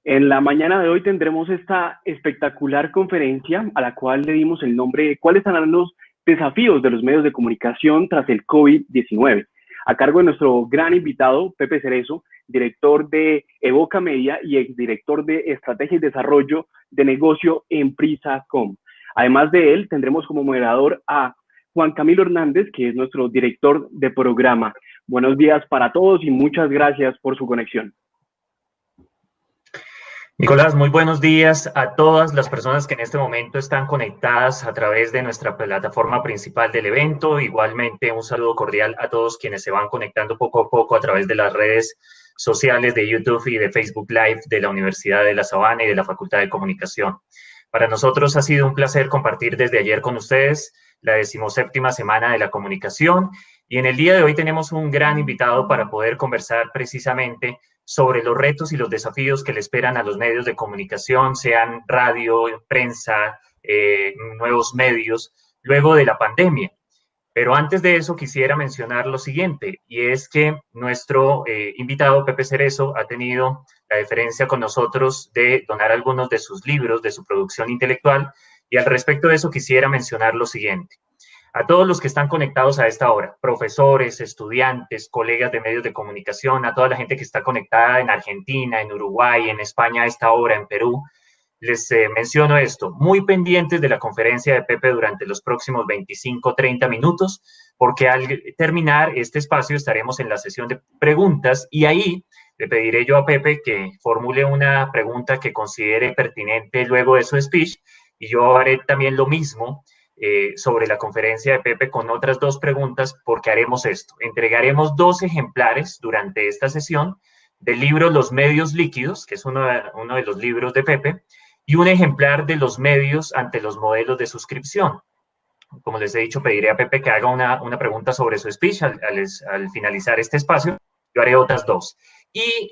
En la mañana de hoy tendremos esta espectacular conferencia a la cual le dimos el nombre de ¿Cuáles serán los desafíos de los medios de comunicación tras el COVID-19? A cargo de nuestro gran invitado, Pepe Cerezo, director de Evoca Media y exdirector de Estrategia y Desarrollo de Negocio en Prisa.com. Además de él, tendremos como moderador a Juan Camilo Hernández, que es nuestro director de programa. Buenos días para todos y muchas gracias por su conexión. Nicolás, muy buenos días a todas las personas que en este momento están conectadas a través de nuestra plataforma principal del evento. Igualmente, un saludo cordial a todos quienes se van conectando poco a poco a través de las redes sociales de YouTube y de Facebook Live de la Universidad de La Sabana y de la Facultad de Comunicación. Para nosotros ha sido un placer compartir desde ayer con ustedes la 17ª Semana de la Comunicación y en el día de hoy tenemos un gran invitado para poder conversar precisamente sobre los retos y los desafíos que le esperan a los medios de comunicación, sean radio, prensa, nuevos medios, luego de la pandemia. Pero antes de eso quisiera mencionar lo siguiente, y es que nuestro invitado, Pepe Cerezo, ha tenido la deferencia con nosotros de donar algunos de sus libros, de su producción intelectual, y al respecto de eso quisiera mencionar lo siguiente. A todos los que están conectados a esta hora, profesores, estudiantes, colegas de medios de comunicación, a toda la gente que está conectada en Argentina, en Uruguay, en España a esta hora, en Perú, les menciono esto, muy pendientes de la conferencia de Pepe durante los próximos 25-30 minutos, porque al terminar este espacio estaremos en la sesión de preguntas y ahí le pediré yo a Pepe que formule una pregunta que considere pertinente luego de su speech y yo haré también lo mismo sobre la conferencia de Pepe con otras 2 preguntas porque haremos esto. Entregaremos 2 ejemplares durante esta sesión del libro Los medios líquidos, que es uno de los libros de Pepe, y un ejemplar de los medios ante los modelos de suscripción. Como les he dicho, pediré a Pepe que haga una pregunta sobre su speech al finalizar este espacio. Yo haré otras 2. Y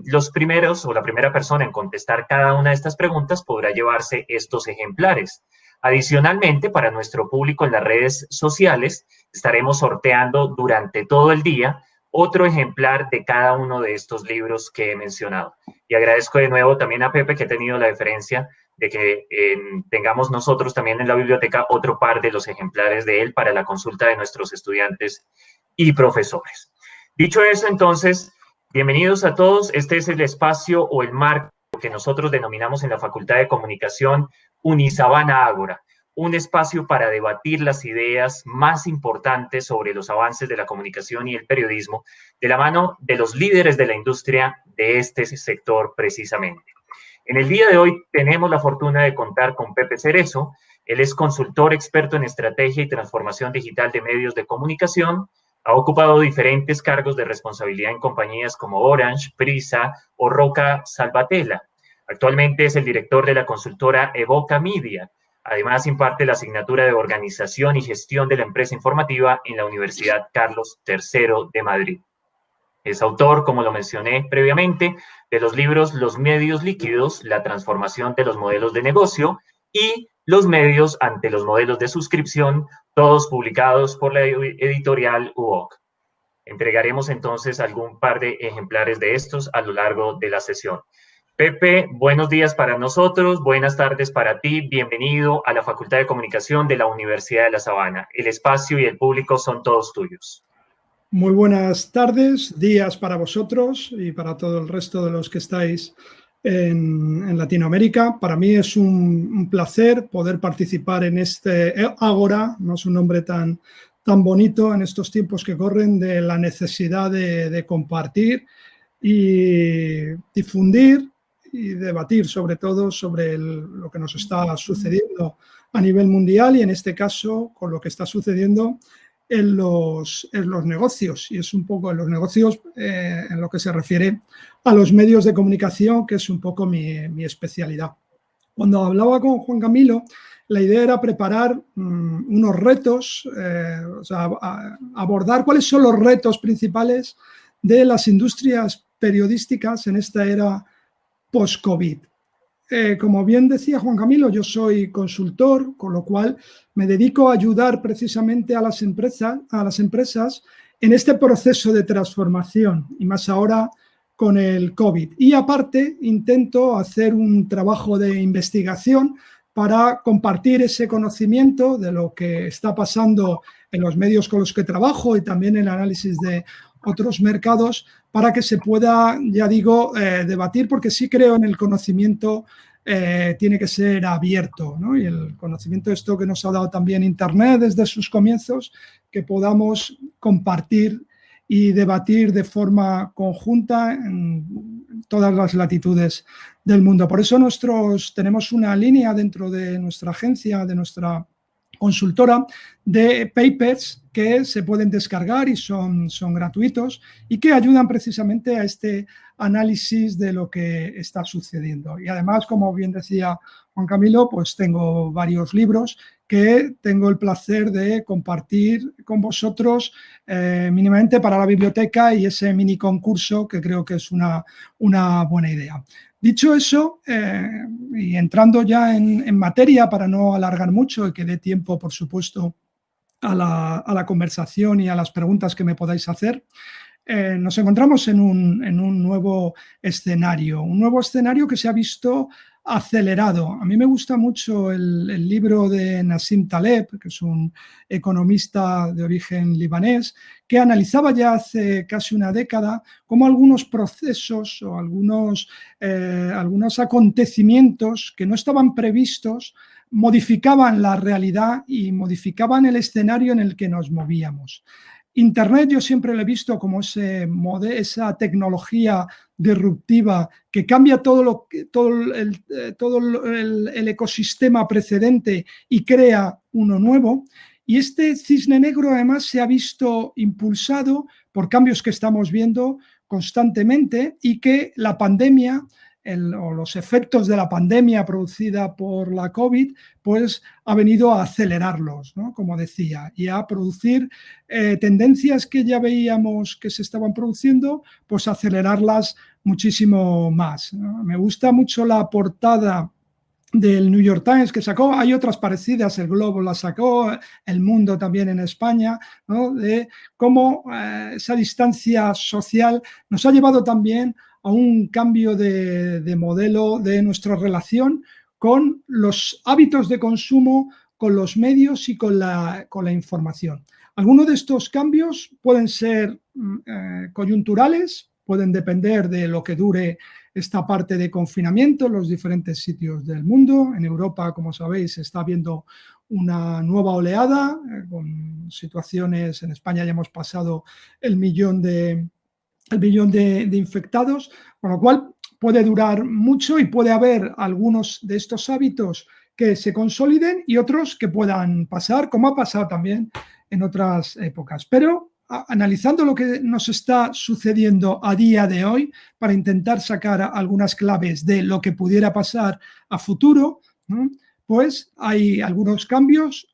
los primeros o la primera persona en contestar cada una de estas preguntas podrá llevarse estos ejemplares. Adicionalmente, para nuestro público en las redes sociales, estaremos sorteando durante todo el día otro ejemplar de cada uno de estos libros que he mencionado. Y agradezco de nuevo también a Pepe que ha tenido la deferencia de que tengamos nosotros también en la biblioteca otro par de los ejemplares de él para la consulta de nuestros estudiantes y profesores. Dicho eso, entonces, bienvenidos a todos. Este es el espacio o el marco que nosotros denominamos en la Facultad de Comunicación Unisabana Ágora, un espacio para debatir las ideas más importantes sobre los avances de la comunicación y el periodismo de la mano de los líderes de la industria de este sector precisamente. En el día de hoy tenemos la fortuna de contar con Pepe Cerezo. Él es consultor experto en estrategia y transformación digital de medios de comunicación. Ha ocupado diferentes cargos de responsabilidad en compañías como Orange, Prisa o Roca Salvatella. Actualmente es el director de la consultora Evoca Media. Además, imparte la asignatura de Organización y Gestión de la Empresa Informativa en la Universidad Carlos III de Madrid. Es autor, como lo mencioné previamente, de los libros Los medios líquidos, la transformación de los modelos de negocio y Los medios ante los modelos de suscripción, todos publicados por la editorial UOC. Entregaremos entonces algún par de ejemplares de estos a lo largo de la sesión. Pepe, buenos días para nosotros, buenas tardes para ti, bienvenido a la Facultad de Comunicación de la Universidad de La Sabana. El espacio y el público son todos tuyos. Muy buenas tardes, días para vosotros y para todo el resto de los que estáis en Latinoamérica. Para mí es un placer poder participar en este Ágora, no es un nombre tan bonito en estos tiempos que corren, de la necesidad de compartir y difundir y debatir sobre todo sobre lo que nos está sucediendo a nivel mundial y en este caso con lo que está sucediendo en los negocios, y es un poco en los negocios en lo que se refiere a los medios de comunicación, que es un poco mi especialidad. Cuando hablaba con Juan Camilo, la idea era preparar unos retos, o sea, abordar cuáles son los retos principales de las industrias periodísticas en esta era post-COVID. Como bien decía Juan Camilo, yo soy consultor, con lo cual me dedico a ayudar precisamente a las empresas en este proceso de transformación y más ahora con el COVID. Y aparte intento hacer un trabajo de investigación para compartir ese conocimiento de lo que está pasando en los medios con los que trabajo y también en el análisis de otros mercados para que se pueda, ya digo, debatir, porque sí creo en el conocimiento. Tiene que ser abierto, ¿no? Y el conocimiento, esto que nos ha dado también Internet desde sus comienzos, que podamos compartir y debatir de forma conjunta en todas las latitudes del mundo. Por eso tenemos una línea dentro de nuestra agencia, de nuestra consultora, de papers que se pueden descargar y son gratuitos y que ayudan precisamente a este análisis de lo que está sucediendo. Y además, como bien decía Juan Camilo, pues tengo varios libros que tengo el placer de compartir con vosotros mínimamente para la biblioteca y ese mini concurso que creo que es una buena idea. Dicho eso, y entrando ya en materia para no alargar mucho y que dé tiempo, por supuesto, a la conversación y a las preguntas que me podáis hacer, nos encontramos en un nuevo escenario que se ha visto acelerado. A mí me gusta mucho el libro de Nassim Taleb, que es un economista de origen libanés, que analizaba ya hace casi una década cómo algunos procesos o algunos acontecimientos que no estaban previstos modificaban la realidad y modificaban el escenario en el que nos movíamos. Internet yo siempre lo he visto como esa tecnología disruptiva que cambia todo el ecosistema precedente y crea uno nuevo. Y este cisne negro además se ha visto impulsado por cambios que estamos viendo constantemente y que la pandemia o los efectos de la pandemia producida por la COVID, pues ha venido a acelerarlos, ¿no? Como decía, y a producir tendencias que ya veíamos que se estaban produciendo, pues acelerarlas muchísimo más, ¿no? Me gusta mucho la portada del New York Times que sacó, hay otras parecidas, el Globo la sacó, El Mundo también en España, ¿no? De cómo esa distancia social nos ha llevado también a un cambio de modelo de nuestra relación con los hábitos de consumo, con los medios y con la información. Algunos de estos cambios pueden ser coyunturales, pueden depender de lo que dure esta parte de confinamiento en los diferentes sitios del mundo. En Europa, como sabéis, se está viendo una nueva oleada con situaciones. En España ya hemos pasado el millón de infectados, con lo cual puede durar mucho y puede haber algunos de estos hábitos que se consoliden y otros que puedan pasar, como ha pasado también en otras épocas. Pero analizando lo que nos está sucediendo a día de hoy, para intentar sacar algunas claves de lo que pudiera pasar a futuro, ¿no? Pues hay algunos cambios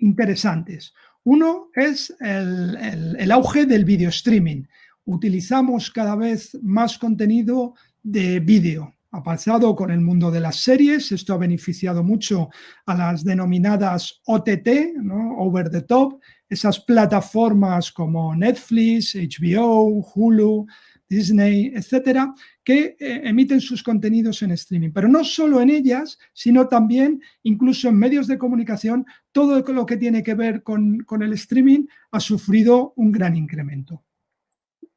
interesantes. Uno es el auge del video streaming. Utilizamos cada vez más contenido de vídeo. Ha pasado con el mundo de las series, esto ha beneficiado mucho a las denominadas OTT, ¿no? Over the Top, esas plataformas como Netflix, HBO, Hulu, Disney, etcétera, que emiten sus contenidos en streaming. Pero no solo en ellas, sino también incluso en medios de comunicación, todo lo que tiene que ver con el streaming ha sufrido un gran incremento.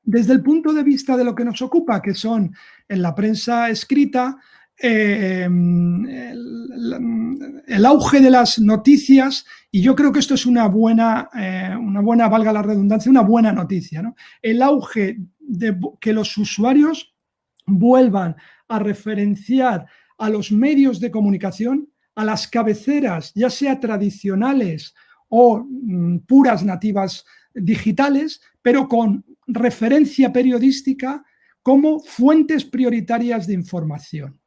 Desde el punto de vista de lo que nos ocupa, que son en la prensa escrita, el auge de las noticias, y yo creo que esto es una buena, valga la redundancia, una buena noticia, ¿no? El auge de que los usuarios vuelvan a referenciar a los medios de comunicación, a las cabeceras, ya sea tradicionales o puras nativas digitales, pero con referencia periodística como fuentes prioritarias de información.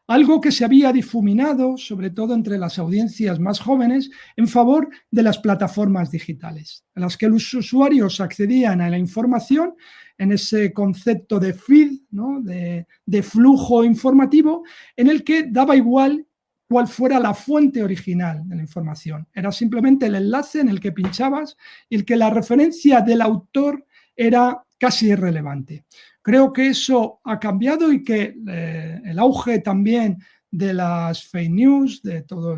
Algo que se había difuminado, sobre todo entre las audiencias más jóvenes, en favor de las plataformas digitales, en las que los usuarios accedían a la información en ese concepto de feed, ¿no? de flujo informativo, en el que daba igual cuál fuera la fuente original de la información. Era simplemente el enlace en el que pinchabas y el que la referencia del autor era casi irrelevante. Creo que eso ha cambiado y que el auge también de las fake news, de todo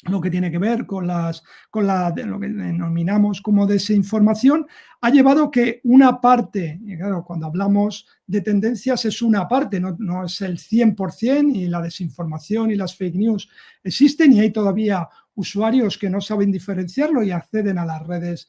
lo que tiene que ver con lo que denominamos como desinformación, ha llevado que una parte, y claro, cuando hablamos de tendencias es una parte, no es el 100%, y la desinformación y las fake news existen y hay todavía usuarios que no saben diferenciarlo y acceden a las redes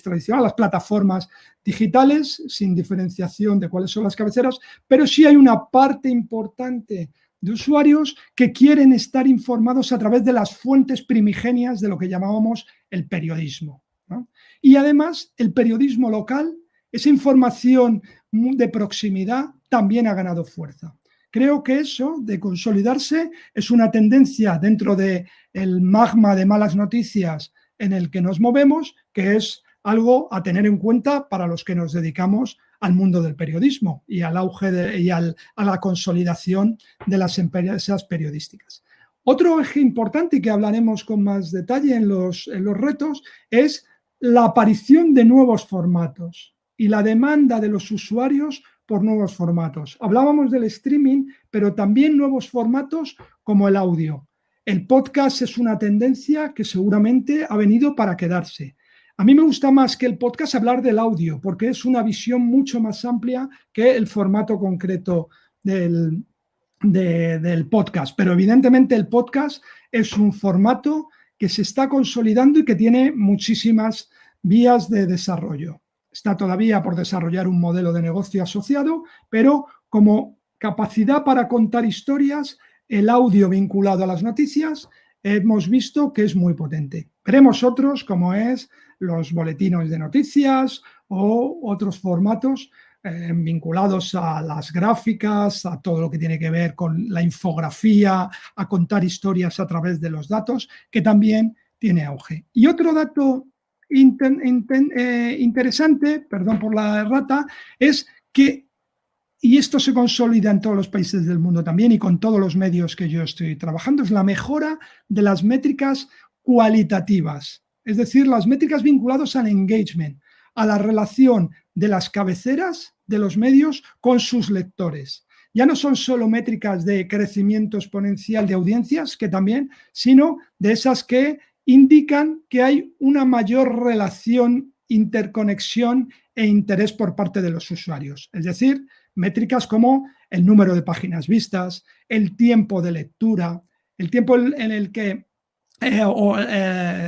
tradicionales, a las plataformas digitales sin diferenciación de cuáles son las cabeceras, pero sí hay una parte importante de usuarios que quieren estar informados a través de las fuentes primigenias de lo que llamábamos el periodismo, ¿no? Y además el periodismo local, esa información de proximidad también ha ganado fuerza. Creo que eso de consolidarse es una tendencia dentro del magma de malas noticias en el que nos movemos, que es algo a tener en cuenta para los que nos dedicamos al mundo del periodismo y al auge a la consolidación de las empresas periodísticas. Otro eje importante, y que hablaremos con más detalle en los retos, es la aparición de nuevos formatos y la demanda de los usuarios por nuevos formatos. Hablábamos del streaming, pero también nuevos formatos como el audio. El podcast es una tendencia que seguramente ha venido para quedarse. A mí me gusta más que el podcast hablar del audio, porque es una visión mucho más amplia que el formato concreto del podcast. Pero evidentemente el podcast es un formato que se está consolidando y que tiene muchísimas vías de desarrollo. Está todavía por desarrollar un modelo de negocio asociado, pero como capacidad para contar historias, el audio vinculado a las noticias hemos visto que es muy potente. Veremos otros como es los boletines de noticias o otros formatos vinculados a las gráficas, a todo lo que tiene que ver con la infografía, a contar historias a través de los datos, que también tiene auge. Y otro dato interesante, perdón por la errata, es que, y esto se consolida en todos los países del mundo también y con todos los medios que yo estoy trabajando, es la mejora de las métricas cualitativas, es decir, las métricas vinculadas al engagement, a la relación de las cabeceras de los medios con sus lectores. Ya no son solo métricas de crecimiento exponencial de audiencias, que también, sino de esas que indican que hay una mayor relación, interconexión e interés por parte de los usuarios. Es decir, métricas como el número de páginas vistas, el tiempo de lectura, el tiempo en el que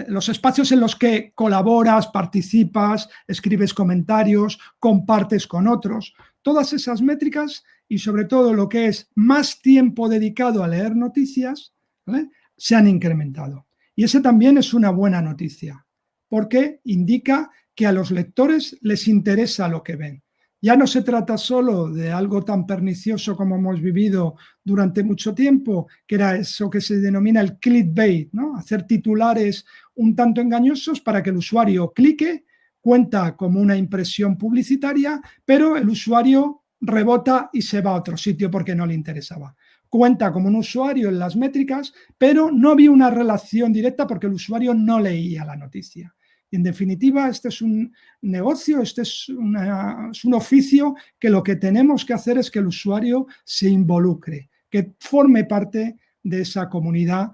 los espacios en los que colaboras, participas, escribes comentarios, compartes con otros. Todas esas métricas y sobre todo lo que es más tiempo dedicado a leer noticias, ¿vale?, se han incrementado. Y esa también es una buena noticia, porque indica que a los lectores les interesa lo que ven. Ya no se trata solo de algo tan pernicioso como hemos vivido durante mucho tiempo, que era eso que se denomina el clickbait, ¿no? Hacer titulares un tanto engañosos para que el usuario clique, cuenta como una impresión publicitaria, pero el usuario rebota y se va a otro sitio porque no le interesaba. Cuenta como un usuario en las métricas, pero no había una relación directa porque el usuario no leía la noticia. En definitiva, este es un negocio, este es un oficio que lo que tenemos que hacer es que el usuario se involucre, que forme parte de esa comunidad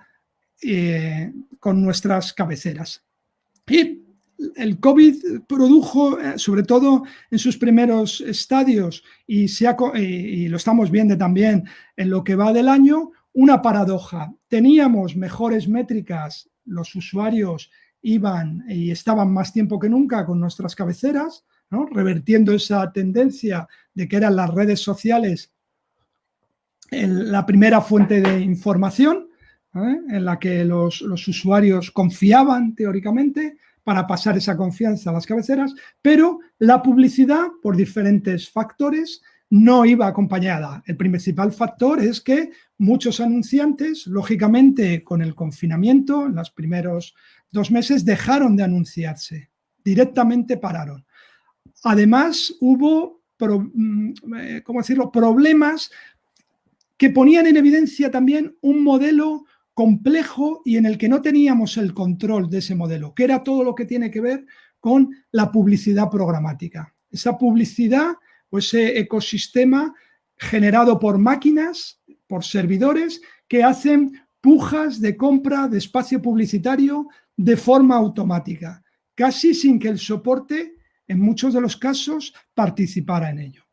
con nuestras cabeceras. Y el COVID produjo, sobre todo en sus primeros estadios, y lo estamos viendo también en lo que va del año, una paradoja. Teníamos mejores métricas, los usuarios iban y estaban más tiempo que nunca con nuestras cabeceras, ¿no?, revertiendo esa tendencia de que eran las redes sociales la primera fuente de información, en la que los usuarios confiaban teóricamente para pasar esa confianza a las cabeceras, pero la publicidad, por diferentes factores, no iba acompañada. El principal factor es que muchos anunciantes, lógicamente con el confinamiento, en los primeros 2 meses, dejaron de anunciarse, directamente pararon. Además, hubo problemas que ponían en evidencia también un modelo complejo y en el que no teníamos el control de ese modelo, que era todo lo que tiene que ver con la publicidad programática. Esa publicidad o ese ecosistema generado por máquinas, por servidores que hacen pujas de compra de espacio publicitario de forma automática, casi sin que el soporte, en muchos de los casos, participara en ello.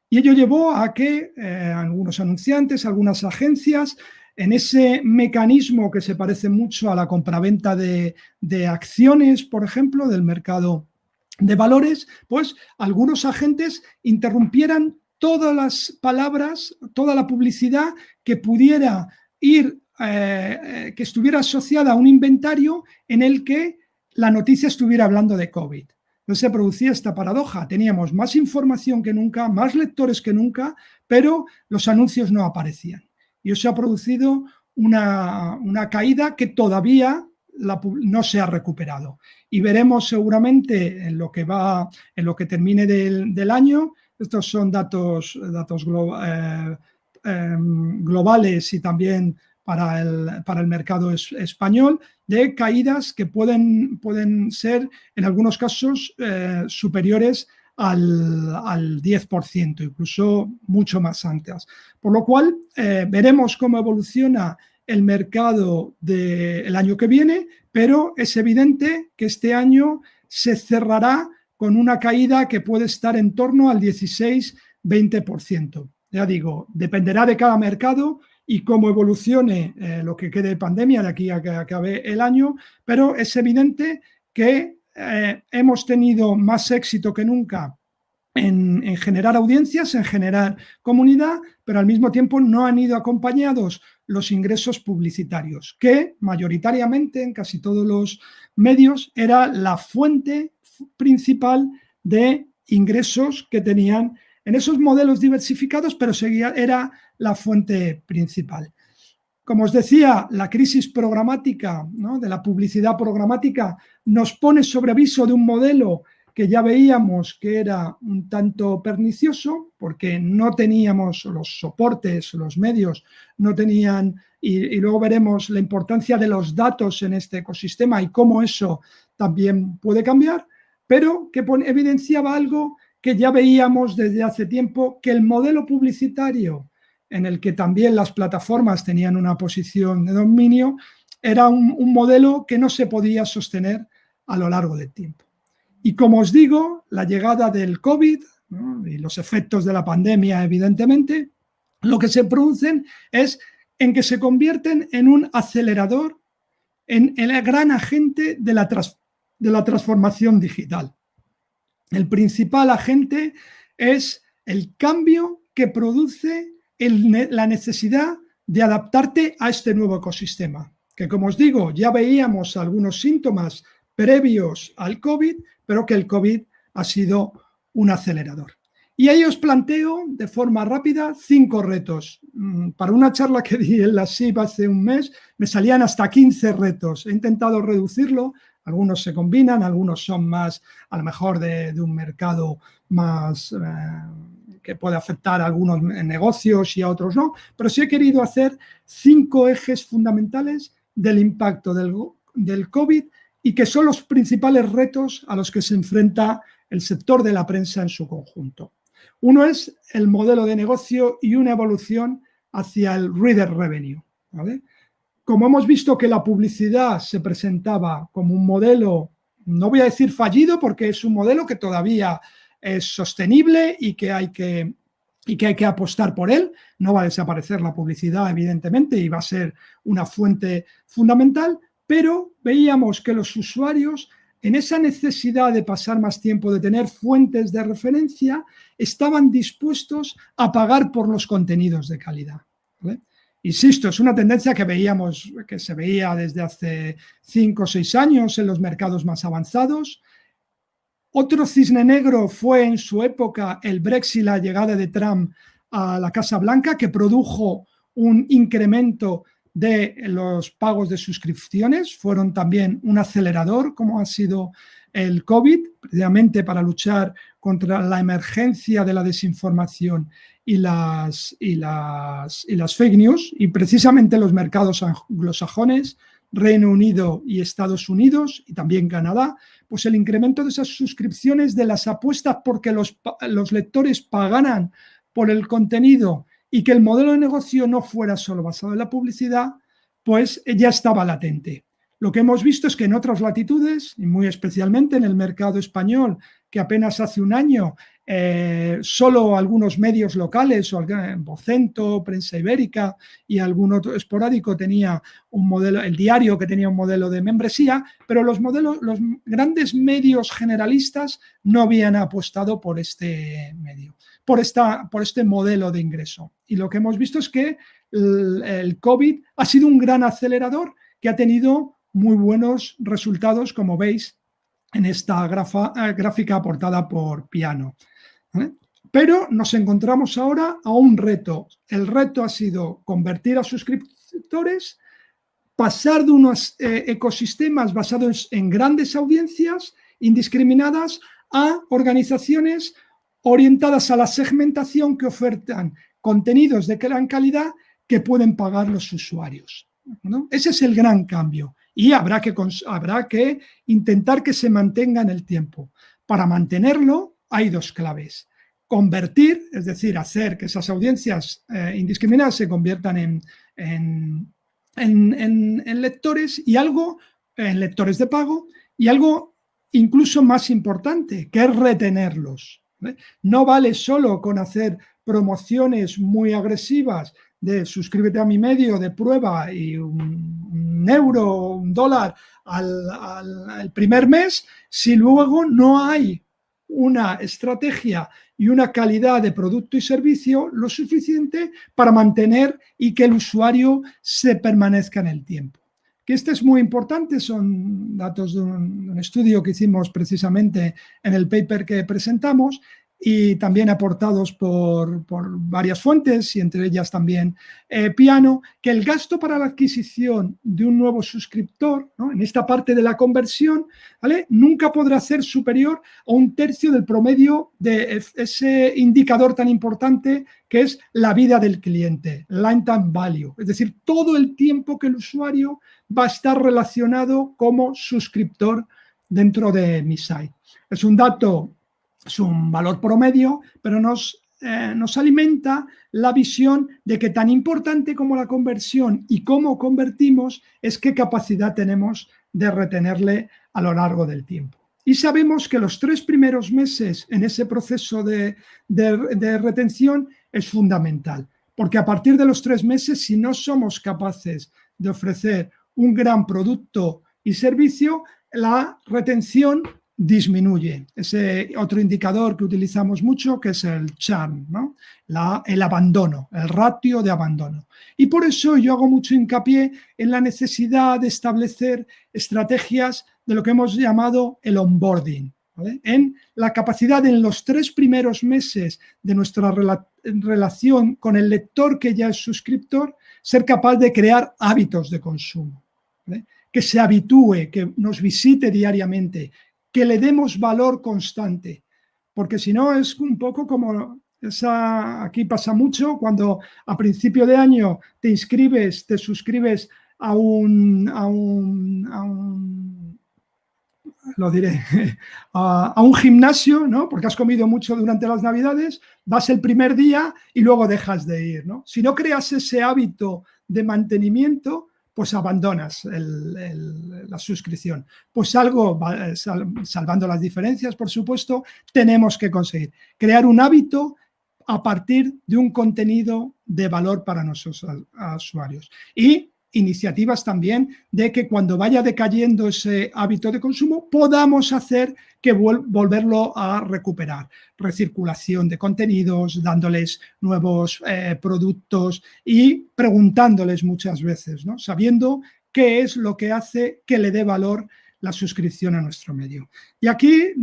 Y ello llevó a que algunos anunciantes, algunas agencias, en ese mecanismo que se parece mucho a la compraventa de acciones, por ejemplo, del mercado de valores, pues algunos agentes interrumpieran todas las palabras, toda la publicidad que pudiera ir, que estuviera asociada a un inventario en el que la noticia estuviera hablando de COVID. Entonces se producía esta paradoja. Teníamos más información que nunca, más lectores que nunca, pero los anuncios no aparecían. Y eso ha producido una caída que todavía no se ha recuperado. Y veremos seguramente en lo que termine del año. Estos son datos globales y también para el mercado español, de caídas que pueden ser en algunos casos superiores al 10%, incluso mucho más altas. Por lo cual veremos cómo evoluciona el mercado del año que viene, pero es evidente que este año se cerrará con una caída que puede estar en torno al 16-20%. Ya digo, dependerá de cada mercado y cómo evolucione lo que quede de pandemia de aquí a que acabe el año, pero es evidente que hemos tenido más éxito que nunca en generar audiencias, en generar comunidad, pero al mismo tiempo no han ido acompañados los ingresos publicitarios, que mayoritariamente en casi todos los medios era la fuente principal de ingresos que tenían en esos modelos diversificados, pero era la fuente principal. Como os decía, la crisis programática, ¿no?, de la publicidad programática nos pone sobre aviso de un modelo que ya veíamos que era un tanto pernicioso, porque no teníamos los soportes, los medios no tenían, y luego veremos la importancia de los datos en este ecosistema y cómo eso también puede cambiar, pero que evidenciaba algo que ya veíamos desde hace tiempo, que el modelo publicitario en el que también las plataformas tenían una posición de dominio era un modelo que no se podía sostener a lo largo del tiempo. Y como os digo, la llegada del COVID, ¿no?, y los efectos de la pandemia, evidentemente, lo que se producen es en que se convierten en un acelerador, en el gran agente de la transformación digital. El principal agente es el cambio que produce la necesidad de adaptarte a este nuevo ecosistema, que, como os digo, ya veíamos algunos síntomas previos al COVID, pero que el COVID ha sido un acelerador. Y ahí os planteo de forma rápida 5 retos. Para una charla que di en la SIP hace un mes, me salían hasta 15 retos. He intentado reducirlo. Algunos se combinan, algunos son más, a lo mejor, de un mercado más que puede afectar a algunos negocios y a otros no, pero sí he querido hacer 5 ejes fundamentales del impacto del COVID y que son los principales retos a los que se enfrenta el sector de la prensa en su conjunto. Uno es el modelo de negocio y una evolución hacia el reader revenue, ¿vale? Como hemos visto que la publicidad se presentaba como un modelo, no voy a decir fallido, porque es un modelo que todavía es sostenible y que hay que apostar por él. No va a desaparecer la publicidad, evidentemente, y va a ser una fuente fundamental, pero veíamos que los usuarios, en esa necesidad de pasar más tiempo, de tener fuentes de referencia, estaban dispuestos a pagar por los contenidos de calidad, ¿vale? Insisto, es una tendencia que se veía desde hace 5 o 6 años en los mercados más avanzados. Otro cisne negro fue en su época el Brexit, la llegada de Trump a la Casa Blanca, que produjo un incremento de los pagos de suscripciones. Fueron también un acelerador, como ha sido el COVID, precisamente para luchar contra la emergencia de la desinformación y las fake news, y precisamente los mercados anglosajones, Reino Unido y Estados Unidos, y también Canadá, pues el incremento de esas suscripciones, de las apuestas porque los lectores pagaran por el contenido y que el modelo de negocio no fuera solo basado en la publicidad, pues ya estaba latente. Lo que hemos visto es que en otras latitudes, y muy especialmente en el mercado español, que apenas hace un año solo algunos medios locales, Vocento, Prensa Ibérica y algún otro esporádico tenía un modelo, el diario que tenía un modelo de membresía, pero los grandes medios generalistas no habían apostado por este medio, por este modelo de ingreso. Y lo que hemos visto es que el COVID ha sido un gran acelerador que ha tenido muy buenos resultados, como veis en esta gráfica aportada por Piano. ¿Vale? Pero nos encontramos ahora a un reto. El reto ha sido convertir a suscriptores, pasar de unos ecosistemas basados en grandes audiencias indiscriminadas a organizaciones orientadas a la segmentación que ofertan contenidos de gran calidad que pueden pagar los usuarios, ¿no? Ese es el gran cambio. Y habrá que intentar que se mantenga en el tiempo. Para mantenerlo hay dos claves. Convertir, es decir, hacer que esas audiencias indiscriminadas se conviertan en lectores y en lectores de pago, y algo incluso más importante, que es retenerlos, ¿vale? No vale solo con hacer promociones muy agresivas de suscríbete a mi medio de prueba y un euro o un dólar al primer mes, si luego no hay una estrategia y una calidad de producto y servicio lo suficiente para mantener y que el usuario se permanezca en el tiempo. Que este es muy importante, son datos de un estudio que hicimos precisamente en el paper que presentamos, y también aportados por varias fuentes, y entre ellas también Piano, que el gasto para la adquisición de un nuevo suscriptor, ¿no?, en esta parte de la conversión, ¿vale?, nunca podrá ser superior a un tercio del promedio de ese indicador tan importante que es la vida del cliente, lifetime value, es decir, todo el tiempo que el usuario va a estar relacionado como suscriptor dentro de mi site. Es un dato, es un valor promedio, pero nos alimenta la visión de que tan importante como la conversión y cómo convertimos es qué capacidad tenemos de retenerle a lo largo del tiempo. Y sabemos que los 3 primeros meses en ese proceso de retención es fundamental, porque a partir de los 3 meses, si no somos capaces de ofrecer un gran producto y servicio, la retención disminuye. Ese otro indicador que utilizamos mucho, que es el churn, ¿no?, el abandono, el ratio de abandono. Y por eso yo hago mucho hincapié en la necesidad de establecer estrategias de lo que hemos llamado el onboarding, ¿vale?, en la capacidad en los 3 primeros meses de nuestra relación con el lector que ya es suscriptor, ser capaz de crear hábitos de consumo, ¿vale?, que se habitúe, que nos visite diariamente, que le demos valor constante, porque si no es un poco como aquí pasa mucho cuando a principio de año te suscribes a un gimnasio, ¿no?, porque has comido mucho durante las Navidades, vas el primer día y luego dejas de ir, ¿no? Si no creas ese hábito de mantenimiento, pues abandonas la suscripción. Pues algo, salvando las diferencias, por supuesto, tenemos que conseguir crear un hábito a partir de un contenido de valor para nuestros usuarios. Y iniciativas también de que cuando vaya decayendo ese hábito de consumo podamos hacer que volverlo a recuperar. Recirculación de contenidos, dándoles nuevos productos y preguntándoles muchas veces, ¿no?, sabiendo qué es lo que hace que le dé valor la suscripción a nuestro medio. Y aquí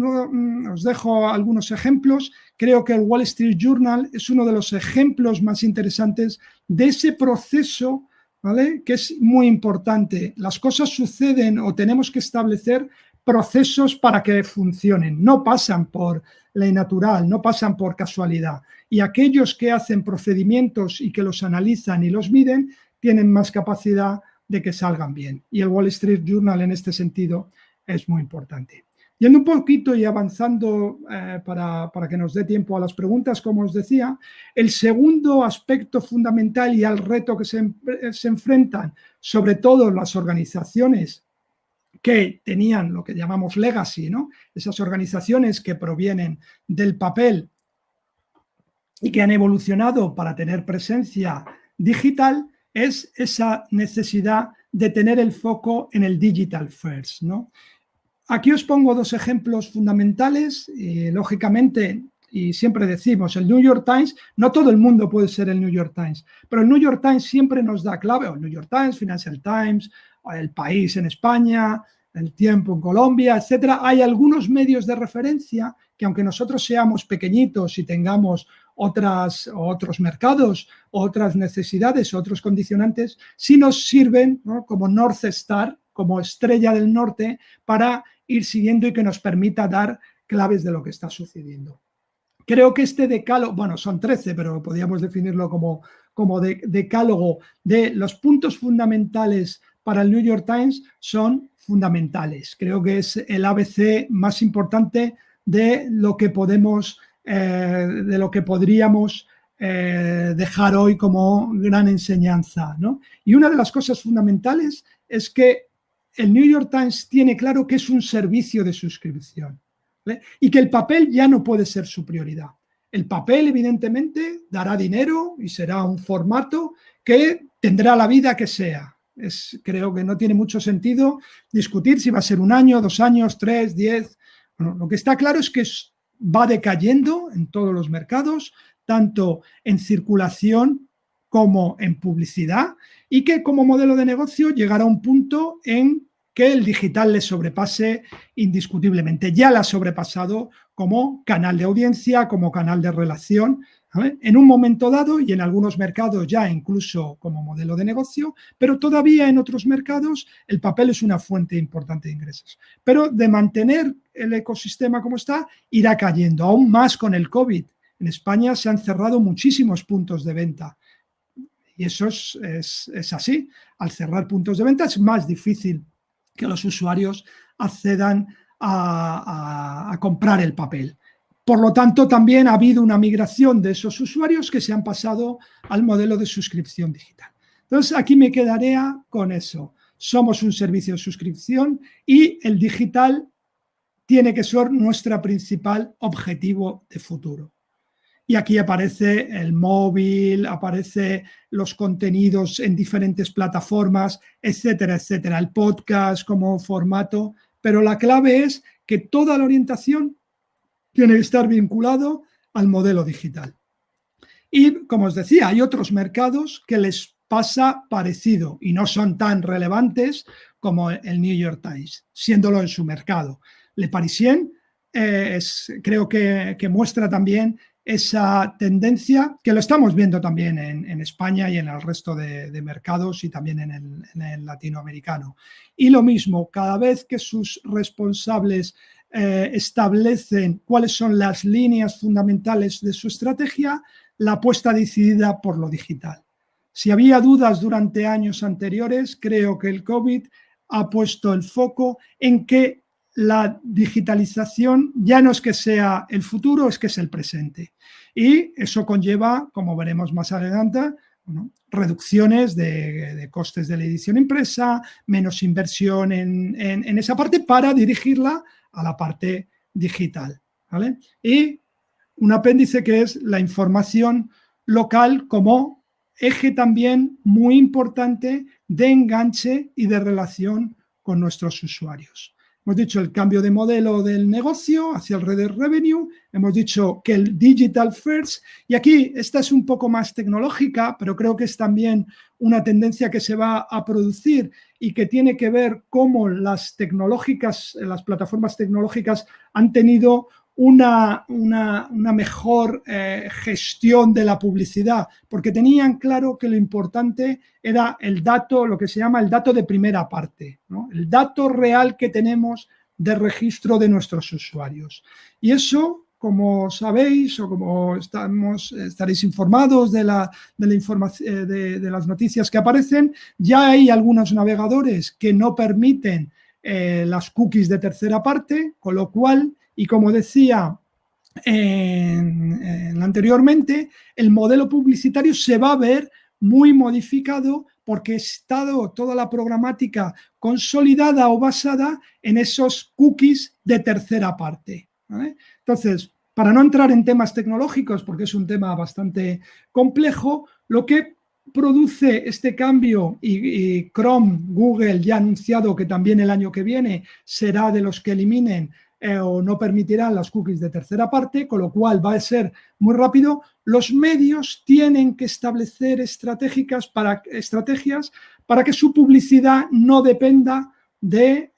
os dejo algunos ejemplos. Creo que el Wall Street Journal es uno de los ejemplos más interesantes de ese proceso, ¿vale?, que es muy importante. Las cosas suceden o tenemos que establecer procesos para que funcionen. No pasan por ley natural, no pasan por casualidad. Y aquellos que hacen procedimientos y que los analizan y los miden tienen más capacidad de que salgan bien. Y el Wall Street Journal en este sentido es muy importante. Yendo un poquito y avanzando para que nos dé tiempo a las preguntas, como os decía, el segundo aspecto fundamental y al reto que se enfrentan, sobre todo las organizaciones que tenían lo que llamamos legacy, ¿no? Esas organizaciones que provienen del papel y que han evolucionado para tener presencia digital, es esa necesidad de tener el foco en el digital first, ¿no? Aquí os pongo dos ejemplos fundamentales, y, lógicamente, y siempre decimos, el New York Times, no todo el mundo puede ser el New York Times, pero el New York Times siempre nos da clave, o el New York Times, Financial Times, El País en España, El Tiempo en Colombia, etcétera. Hay algunos medios de referencia que, aunque nosotros seamos pequeñitos y tengamos otros mercados, otras necesidades, otros condicionantes, sí nos sirven, ¿no?, como North Star, como estrella del norte, para ir siguiendo y que nos permita dar claves de lo que está sucediendo. Creo que este decálogo, bueno, son 13, pero podríamos definirlo como decálogo de los puntos fundamentales para el New York Times son fundamentales. Creo que es el ABC más importante de lo que podríamos dejar hoy como gran enseñanza, ¿no? Y una de las cosas fundamentales es que el New York Times tiene claro que es un servicio de suscripción, ¿vale? Y que el papel ya no puede ser su prioridad. El papel, evidentemente, dará dinero y será un formato que tendrá la vida que sea. Creo que no tiene mucho sentido discutir si va a ser 1 año, 2 años, 3, 10. Bueno, lo que está claro es que va decayendo en todos los mercados, tanto en circulación como en publicidad, y que como modelo de negocio llegará a un punto en que el digital le sobrepase indiscutiblemente. Ya la ha sobrepasado como canal de audiencia, como canal de relación, ¿vale?, en un momento dado, y en algunos mercados ya incluso como modelo de negocio, pero todavía en otros mercados el papel es una fuente importante de ingresos. Pero de mantener el ecosistema como está, irá cayendo, aún más con el COVID. En España se han cerrado muchísimos puntos de venta. Y eso es así. Al cerrar puntos de venta es más difícil que los usuarios accedan a comprar el papel. Por lo tanto, también ha habido una migración de esos usuarios que se han pasado al modelo de suscripción digital. Entonces, aquí me quedaré con eso. Somos un servicio de suscripción y el digital tiene que ser nuestro principal objetivo de futuro. Y aquí aparece el móvil, aparece los contenidos en diferentes plataformas, etcétera, etcétera. El podcast como formato, pero la clave es que toda la orientación tiene que estar vinculado al modelo digital. Y, como os decía, hay otros mercados que les pasa parecido y no son tan relevantes como el New York Times, siéndolo en su mercado. Le Parisien creo que muestra también esa tendencia que lo estamos viendo también en España y en el resto de mercados y también en el latinoamericano. Y lo mismo, cada vez que sus responsables establecen cuáles son las líneas fundamentales de su estrategia, la apuesta decidida por lo digital. Si había dudas durante años anteriores, creo que el COVID ha puesto el foco en que la digitalización ya no es que sea el futuro, es que es el presente. Y eso conlleva, como veremos más adelante, reducciones de costes de la edición impresa, menos inversión en esa parte para dirigirla a la parte digital, ¿vale? Y un apéndice que es la información local como eje también muy importante de enganche y de relación con nuestros usuarios. Hemos dicho el cambio de modelo del negocio hacia el revenue, hemos dicho que el digital first, y aquí esta es un poco más tecnológica, pero creo que es también una tendencia que se va a producir y que tiene que ver cómo las plataformas tecnológicas han tenido una mejor gestión de la publicidad, porque tenían claro que lo importante era el dato, lo que se llama el dato de primera parte, ¿no? El dato real que tenemos de registro de nuestros usuarios. Y eso, como sabéis o como estaréis informados de la información, de las noticias que aparecen, ya hay algunos navegadores que no permiten las cookies de tercera parte, con lo cual, y como decía anteriormente, el modelo publicitario se va a ver muy modificado porque está toda la programática consolidada o basada en esos cookies de tercera parte, ¿vale? Entonces, para no entrar en temas tecnológicos, porque es un tema bastante complejo, lo que produce este cambio, y Chrome, Google ya ha anunciado que también el año que viene será de los que eliminen o no permitirán las cookies de tercera parte, con lo cual va a ser muy rápido. Los medios tienen que establecer estrategias para que su publicidad no dependa de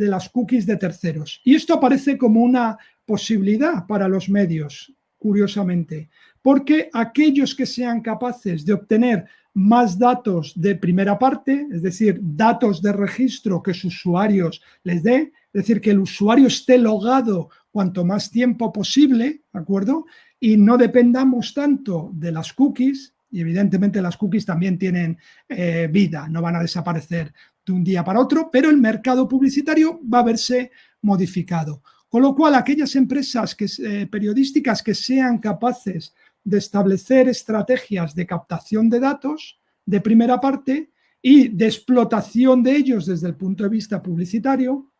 las cookies de terceros. Y esto aparece como una posibilidad para los medios, curiosamente, porque aquellos que sean capaces de obtener más datos de primera parte, es decir, datos de registro que sus usuarios les den, es decir, que el usuario esté logado cuanto más tiempo posible, ¿de acuerdo? Y no dependamos tanto de las cookies, y evidentemente las cookies también tienen vida, no van a desaparecer de un día para otro, pero el mercado publicitario va a verse modificado. Con lo cual, aquellas empresas periodísticas que sean capaces de establecer estrategias de captación de datos de primera parte y de explotación de ellos desde el punto de vista publicitario,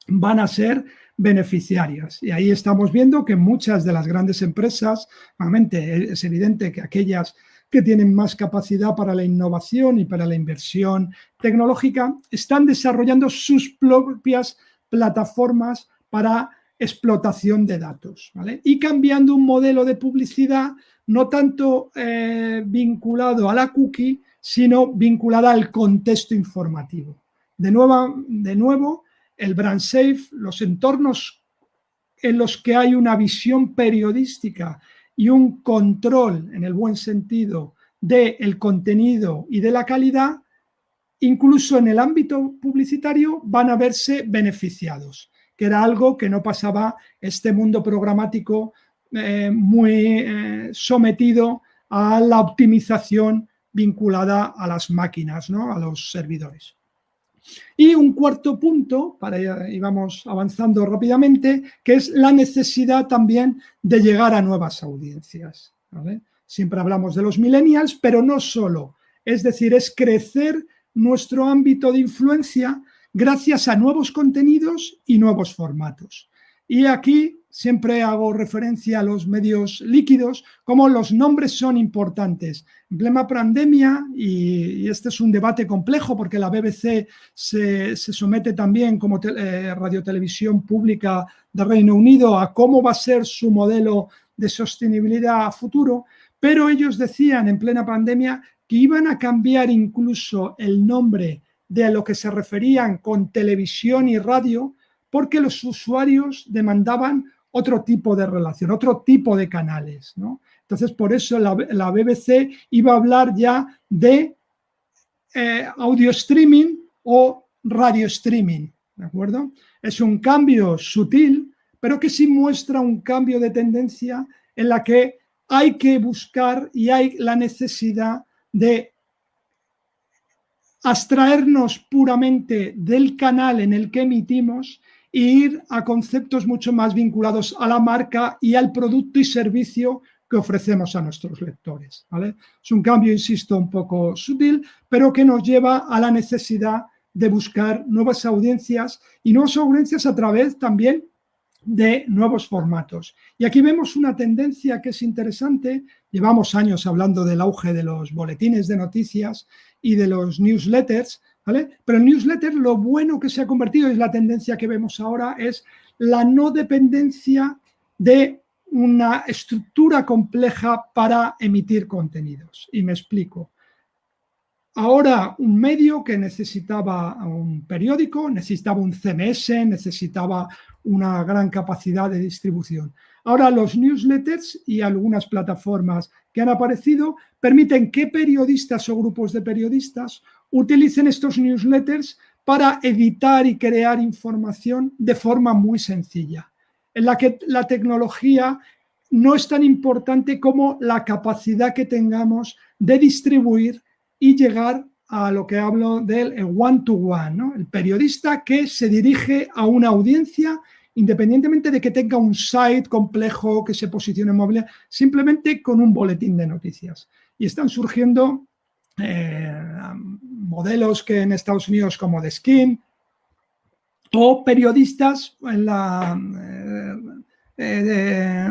van a ser beneficiarias. Y ahí estamos viendo que muchas de las grandes empresas, realmente es evidente que aquellas que tienen más capacidad para la innovación y para la inversión tecnológica, están desarrollando sus propias plataformas para explotación de datos, ¿vale? Y cambiando un modelo de publicidad no tanto vinculado a la cookie, sino vinculada al contexto informativo. De nuevo, el brand safe, los entornos en los que hay una visión periodística y un control, en el buen sentido, del contenido y de la calidad, incluso en el ámbito publicitario, van a verse beneficiados, que era algo que no pasaba este mundo programático muy sometido a la optimización vinculada a las máquinas, ¿no? A los servidores. Y un cuarto punto, y vamos avanzando rápidamente, que es la necesidad también de llegar a nuevas audiencias, ¿vale? Siempre hablamos de los millennials, pero no solo. Es decir, es crecer nuestro ámbito de influencia gracias a nuevos contenidos y nuevos formatos. Y aquí siempre hago referencia a los medios líquidos, como los nombres son importantes. En plena pandemia, y este es un debate complejo porque la BBC se somete también como radiotelevisión pública de Reino Unido a cómo va a ser su modelo de sostenibilidad a futuro, pero ellos decían en plena pandemia que iban a cambiar incluso el nombre de a lo que se referían con televisión y radio, porque los usuarios demandaban otro tipo de relación, otro tipo de canales, ¿no? Entonces, por eso la BBC iba a hablar ya de audio streaming o radio streaming, ¿de acuerdo? Es un cambio sutil, pero que sí muestra un cambio de tendencia en la que hay que buscar y hay la necesidad de abstraernos puramente del canal en el que emitimos e ir a conceptos mucho más vinculados a la marca y al producto y servicio que ofrecemos a nuestros lectores, ¿vale? Es un cambio, insisto, un poco sutil, pero que nos lleva a la necesidad de buscar nuevas audiencias y nuevas audiencias a través también de nuevos formatos. Y aquí vemos una tendencia que es interesante. Llevamos años hablando del auge de los boletines de noticias y de los newsletters, ¿vale? Pero el newsletter, lo bueno que se ha convertido, es la tendencia que vemos ahora, es la no dependencia de una estructura compleja para emitir contenidos. Y me explico. Ahora, un medio que necesitaba un periódico, necesitaba un CMS, necesitaba una gran capacidad de distribución. Ahora, los newsletters y algunas plataformas que han aparecido permiten que periodistas o grupos de periodistas utilicen estos newsletters para editar y crear información de forma muy sencilla, en la que la tecnología no es tan importante como la capacidad que tengamos de distribuir y llegar a lo que hablo del one-to-one, ¿no? El periodista que se dirige a una audiencia independientemente de que tenga un site complejo, que se posicione móvil, simplemente con un boletín de noticias. Y están surgiendo modelos que en Estados Unidos como The Skin o periodistas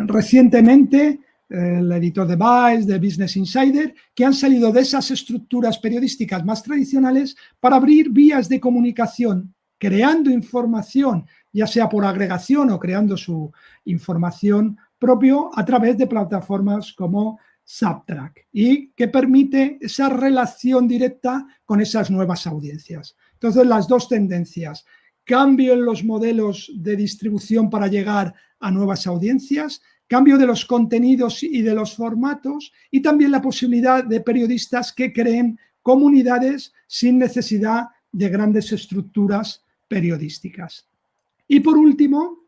recientemente, el editor de Vice, de Business Insider, que han salido de esas estructuras periodísticas más tradicionales para abrir vías de comunicación, creando información, ya sea por agregación o creando su información propio a través de plataformas como Subtrack, y que permite esa relación directa con esas nuevas audiencias. Entonces, las dos tendencias: cambio en los modelos de distribución para llegar a nuevas audiencias, cambio de los contenidos y de los formatos, y también la posibilidad de periodistas que creen comunidades sin necesidad de grandes estructuras periodísticas. Y por último,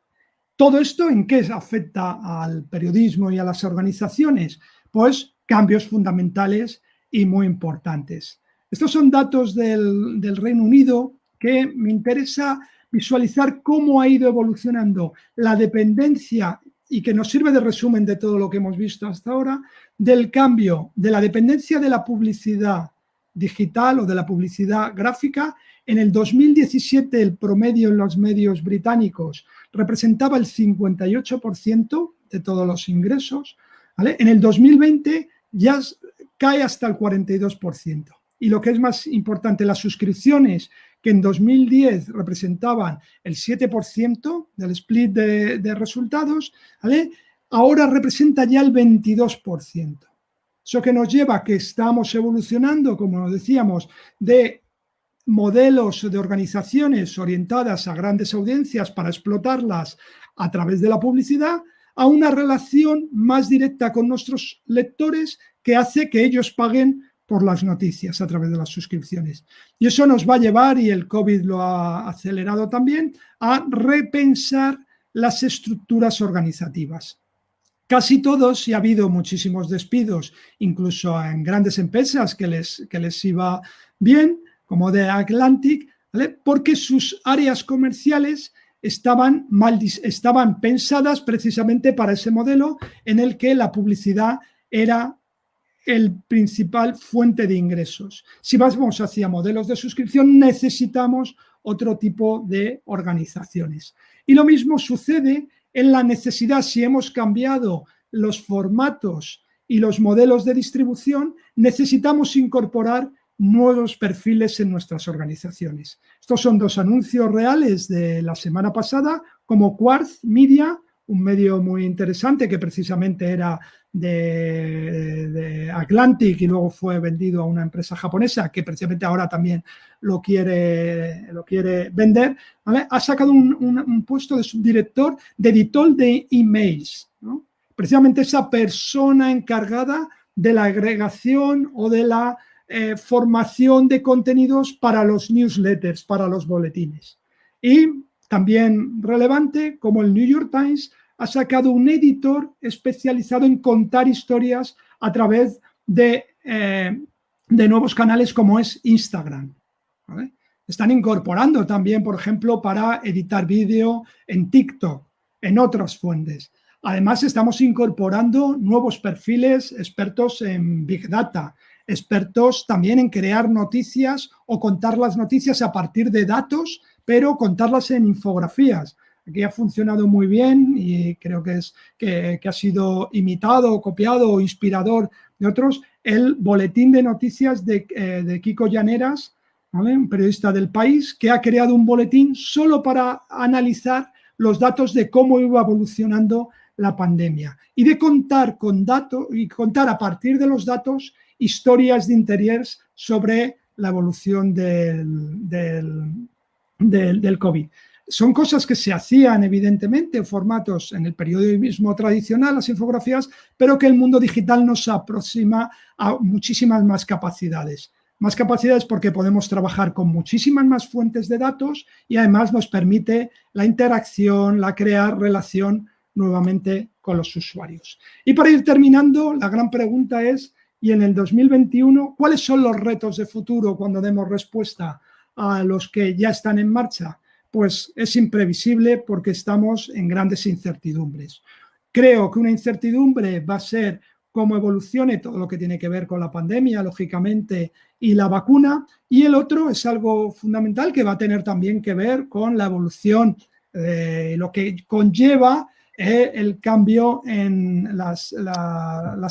¿todo esto en qué afecta al periodismo y a las organizaciones? Pues cambios fundamentales y muy importantes. Estos son datos del Reino Unido que me interesa visualizar cómo ha ido evolucionando la dependencia, y que nos sirve de resumen de todo lo que hemos visto hasta ahora, del cambio de la dependencia de la publicidad digital o de la publicidad gráfica. En el 2017 el promedio en los medios británicos representaba el 58% de todos los ingresos, ¿vale? En el 2020 ya cae hasta el 42%. Y lo que es más importante, las suscripciones, que en 2010 representaban el 7% del split de resultados, ¿vale?, ahora representa ya el 22%. Eso que nos lleva a que estamos evolucionando, como decíamos, de modelos de organizaciones orientadas a grandes audiencias para explotarlas a través de la publicidad, a una relación más directa con nuestros lectores que hace que ellos paguen por las noticias a través de las suscripciones. Y eso nos va a llevar, y el COVID lo ha acelerado también, a repensar las estructuras organizativas. Casi todos, y ha habido muchísimos despidos, incluso en grandes empresas que les iba bien, como The Atlantic, ¿vale?, porque sus áreas comerciales estaban pensadas precisamente para ese modelo en el que la publicidad era el principal fuente de ingresos. Si vamos hacia modelos de suscripción, necesitamos otro tipo de organizaciones. Y lo mismo sucede en la necesidad, si hemos cambiado los formatos y los modelos de distribución, necesitamos incorporar nuevos perfiles en nuestras organizaciones. Estos son dos anuncios reales de la semana pasada, como Quartz Media, un medio muy interesante que precisamente era de Atlantic y luego fue vendido a una empresa japonesa que precisamente ahora también lo quiere vender, ¿vale? Ha sacado un puesto de subdirector de editor de emails, ¿no? Precisamente esa persona encargada de la agregación o de la formación de contenidos para los newsletters, para los boletines. Y también relevante, como el New York Times ha sacado un editor especializado en contar historias a través de nuevos canales como es Instagram, ¿vale? Están incorporando también, por ejemplo, para editar vídeo en TikTok, en otras fuentes. Además, estamos incorporando nuevos perfiles, expertos en Big Data, expertos también en crear noticias o contar las noticias a partir de datos, pero contarlas en infografías. Aquí ha funcionado muy bien y creo que ha sido imitado, copiado o inspirador de otros, el boletín de noticias de Kiko Llaneras, ¿vale?, un periodista del País, que ha creado un boletín solo para analizar los datos de cómo iba evolucionando la pandemia y de contar con datos y contar a partir de los datos historias de interés sobre la evolución del COVID. Son cosas que se hacían evidentemente en formatos en el periodismo tradicional, las infografías, pero que el mundo digital nos aproxima a muchísimas más capacidades. Más capacidades porque podemos trabajar con muchísimas más fuentes de datos y además nos permite la interacción, la crear relación nuevamente con los usuarios. Y para ir terminando, la gran pregunta es: y en el 2021, ¿cuáles son los retos de futuro cuando demos respuesta a los que ya están en marcha? Pues es imprevisible porque estamos en grandes incertidumbres. Creo que una incertidumbre va a ser cómo evolucione todo lo que tiene que ver con la pandemia, lógicamente, y la vacuna, y el otro es algo fundamental que va a tener también que ver con la evolución, lo que conlleva el cambio en las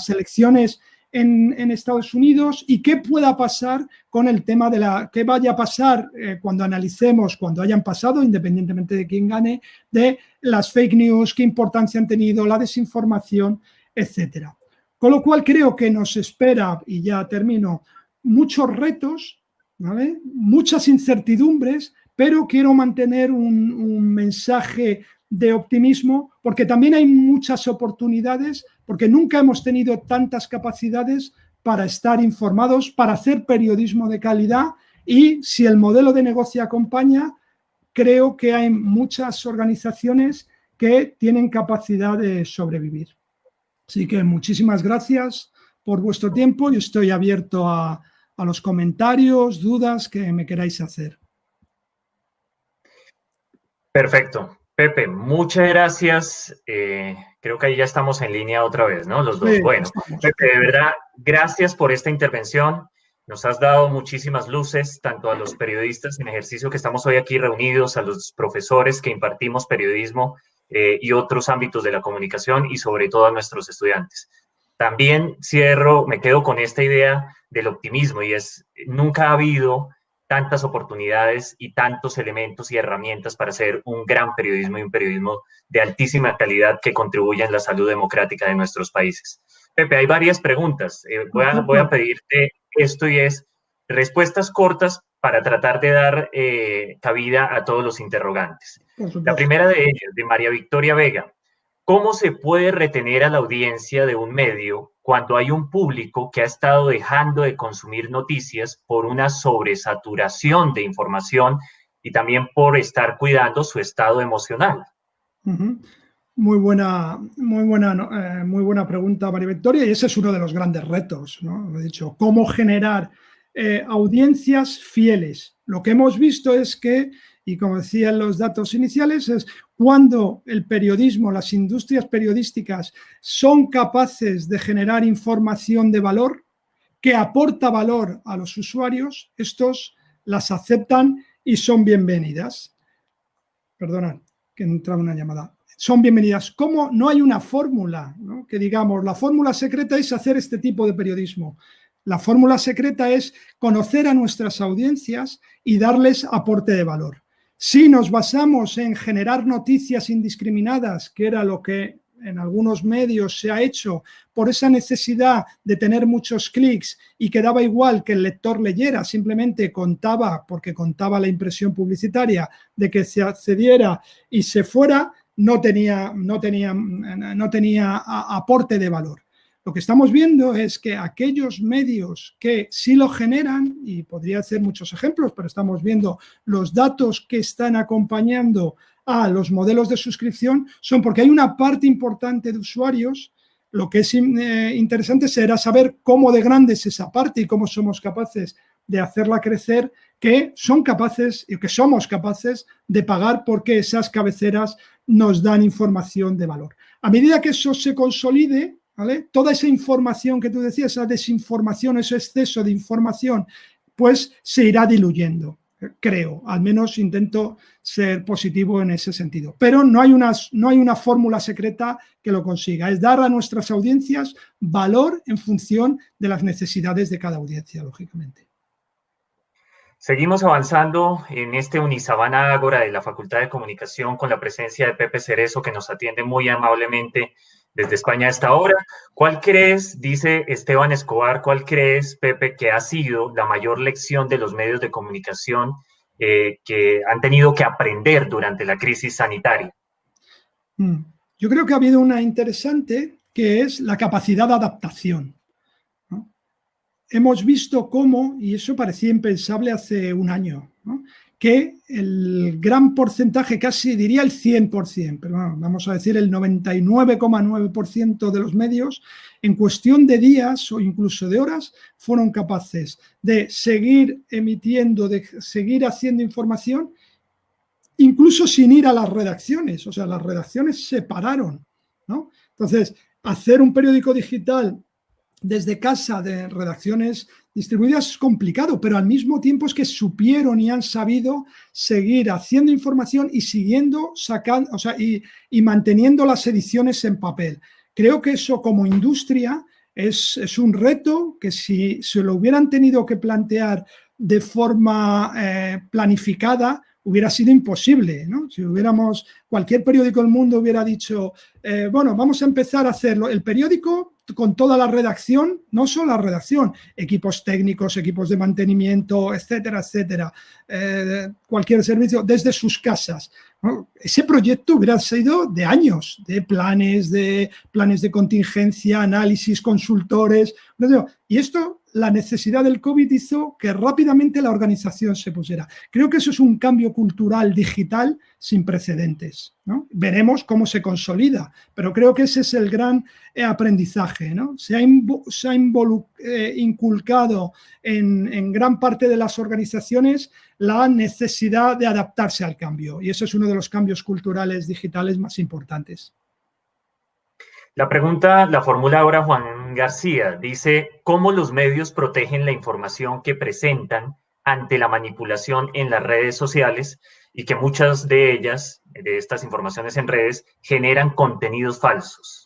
elecciones en Estados Unidos y qué pueda pasar con el tema de qué vaya a pasar cuando analicemos, cuando hayan pasado, independientemente de quién gane, de las fake news, qué importancia han tenido, la desinformación, etcétera. Con lo cual creo que nos espera, y ya termino, muchos retos, ¿vale? Muchas incertidumbres, pero quiero mantener un mensaje de optimismo porque también hay muchas oportunidades, porque nunca hemos tenido tantas capacidades para estar informados, para hacer periodismo de calidad, y si el modelo de negocio acompaña, creo que hay muchas organizaciones que tienen capacidad de sobrevivir. Así que muchísimas gracias por vuestro tiempo y estoy abierto a los comentarios, dudas que me queráis hacer. Perfecto. Pepe, muchas gracias. Creo que ahí ya estamos en línea otra vez, ¿no? Los dos. Sí, bueno, Pepe, de verdad, gracias por esta intervención. Nos has dado muchísimas luces, tanto a los periodistas en ejercicio que estamos hoy aquí reunidos, a los profesores que impartimos periodismo y otros ámbitos de la comunicación y sobre todo a nuestros estudiantes. También me quedo con esta idea del optimismo y nunca ha habido tantas oportunidades y tantos elementos y herramientas para hacer un gran periodismo y un periodismo de altísima calidad que contribuya en la salud democrática de nuestros países. Pepe, hay varias preguntas. Voy a pedirte esto y es respuestas cortas para tratar de dar cabida a todos los interrogantes. La primera de ellas, de María Victoria Vega. ¿Cómo se puede retener a la audiencia de un medio cuando hay un público que ha estado dejando de consumir noticias por una sobresaturación de información y también por estar cuidando su estado emocional? Muy buena pregunta, María Victoria, y ese es uno de los grandes retos, ¿no? Lo he dicho, cómo generar audiencias fieles. Lo que hemos visto es que, y como decían los datos iniciales, es cuando el periodismo, las industrias periodísticas son capaces de generar información de valor, que aporta valor a los usuarios, estos las aceptan y son bienvenidas. Perdonad, que entraba una llamada. Son bienvenidas. ¿Cómo? No hay una fórmula, ¿no? Que digamos, la fórmula secreta es hacer este tipo de periodismo. La fórmula secreta es conocer a nuestras audiencias y darles aporte de valor. Si nos basamos en generar noticias indiscriminadas, que era lo que en algunos medios se ha hecho por esa necesidad de tener muchos clics y que daba igual que el lector leyera, simplemente contaba, porque contaba la impresión publicitaria de que se accediera y se fuera, no tenía aporte de valor. Lo que estamos viendo es que aquellos medios que sí lo generan, y podría ser muchos ejemplos, pero estamos viendo los datos que están acompañando a los modelos de suscripción, son porque hay una parte importante de usuarios. Lo que es interesante será saber cómo de grande es esa parte y cómo somos capaces de hacerla crecer, que somos capaces de pagar porque esas cabeceras nos dan información de valor. A medida que eso se consolide, ¿vale? Toda esa información que tú decías, esa desinformación, ese exceso de información, pues se irá diluyendo, creo. Al menos intento ser positivo en ese sentido. Pero no hay una fórmula secreta que lo consiga. Es dar a nuestras audiencias valor en función de las necesidades de cada audiencia, lógicamente. Seguimos avanzando en este Unisabana Ágora de la Facultad de Comunicación con la presencia de Pepe Cerezo, que nos atiende muy amablemente desde España a esta hora. ¿Cuál crees, dice Esteban Escobar, cuál crees, Pepe, que ha sido la mayor lección de los medios de comunicación que han tenido que aprender durante la crisis sanitaria? Yo creo que ha habido una interesante, que es la capacidad de adaptación, ¿no? Hemos visto cómo, y eso parecía impensable hace un año, ¿no?, que el gran porcentaje, casi diría el 100%, pero bueno, vamos a decir el 99,9% de los medios, en cuestión de días o incluso de horas, fueron capaces de seguir emitiendo, de seguir haciendo información, incluso sin ir a las redacciones. O sea, las redacciones se pararon, ¿no? Entonces, hacer un periódico digital desde casa de redacciones distribuidas es complicado, pero al mismo tiempo es que supieron y han sabido seguir haciendo información y siguiendo sacando, o sea, y manteniendo las ediciones en papel. Creo que eso como industria es un reto que si se lo hubieran tenido que plantear de forma planificada, hubiera sido imposible, ¿no? Si hubiéramos, cualquier periódico del mundo hubiera dicho, bueno, vamos a empezar a hacerlo, el periódico con toda la redacción, no solo la redacción, equipos técnicos, equipos de mantenimiento, etcétera, etcétera, cualquier servicio desde sus casas, ¿no? Ese proyecto hubiera sido de años, de planes de contingencia, análisis, consultores, y esto, la necesidad del COVID hizo que rápidamente la organización se pusiera. Creo que eso es un cambio cultural digital sin precedentes, ¿no? Veremos cómo se consolida, pero creo que ese es el gran aprendizaje, ¿no? Se ha inculcado en gran parte de las organizaciones la necesidad de adaptarse al cambio, y ese es uno de los cambios culturales digitales más importantes. La pregunta la formula ahora Juan García. Dice, ¿cómo los medios protegen la información que presentan ante la manipulación en las redes sociales y que muchas de ellas, de estas informaciones en redes, generan contenidos falsos?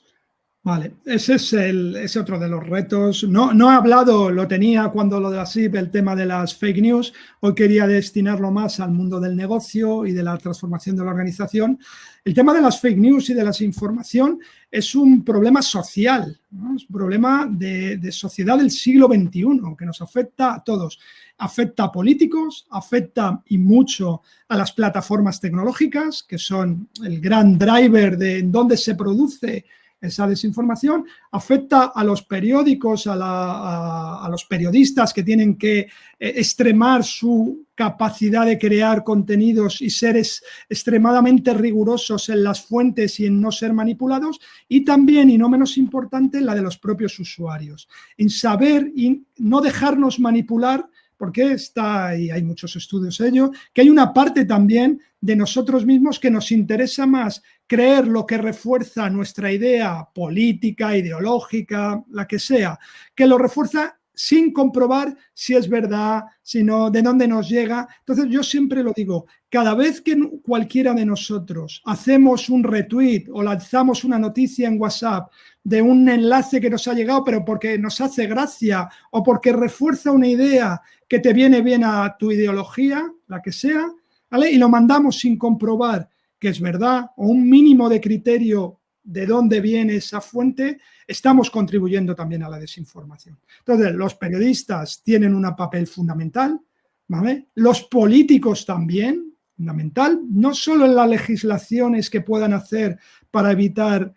Vale, ese es otro de los retos. No he hablado, lo tenía cuando lo de la SIP, el tema de las fake news. Hoy quería destinarlo más al mundo del negocio y de la transformación de la organización. El tema de las fake news y de la desinformación es un problema social, ¿no? Es un problema de sociedad del siglo XXI que nos afecta a todos. Afecta a políticos, afecta y mucho a las plataformas tecnológicas, que son el gran driver de en dónde se produce esa desinformación, afecta a los periódicos, a los periodistas que tienen que extremar su capacidad de crear contenidos y ser extremadamente rigurosos en las fuentes y en no ser manipulados, y también, y no menos importante, la de los propios usuarios, en saber y no dejarnos manipular, porque está, y hay muchos estudios de ello, que hay una parte también de nosotros mismos que nos interesa más creer lo que refuerza nuestra idea política, ideológica, la que sea, que lo refuerza sin comprobar si es verdad, si no, de dónde nos llega. Entonces yo siempre lo digo, cada vez que cualquiera de nosotros hacemos un retweet o lanzamos una noticia en WhatsApp de un enlace que nos ha llegado, pero porque nos hace gracia o porque refuerza una idea que te viene bien a tu ideología, la que sea, ¿vale? Y lo mandamos sin comprobar que es verdad o un mínimo de criterio de dónde viene esa fuente, estamos contribuyendo también a la desinformación. Entonces, los periodistas tienen un papel fundamental, ¿vale? Los políticos también, fundamental, no solo en las legislaciones que puedan hacer para evitar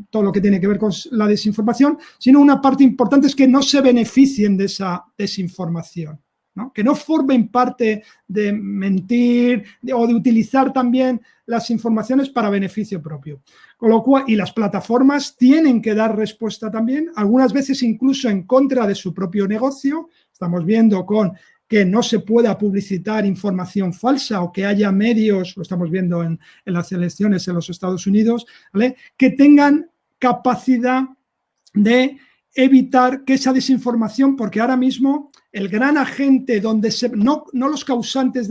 todo lo que tiene que ver con la desinformación, sino una parte importante es que no se beneficien de esa desinformación, ¿no? Que no formen parte de mentir o de utilizar también las informaciones para beneficio propio. Con lo cual, y las plataformas tienen que dar respuesta también, algunas veces incluso en contra de su propio negocio. Estamos viendo con que no se pueda publicitar información falsa o que haya medios, lo estamos viendo en las elecciones en los Estados Unidos, ¿vale?, que tengan capacidad de evitar que esa desinformación, porque ahora mismo el gran agente donde no los causantes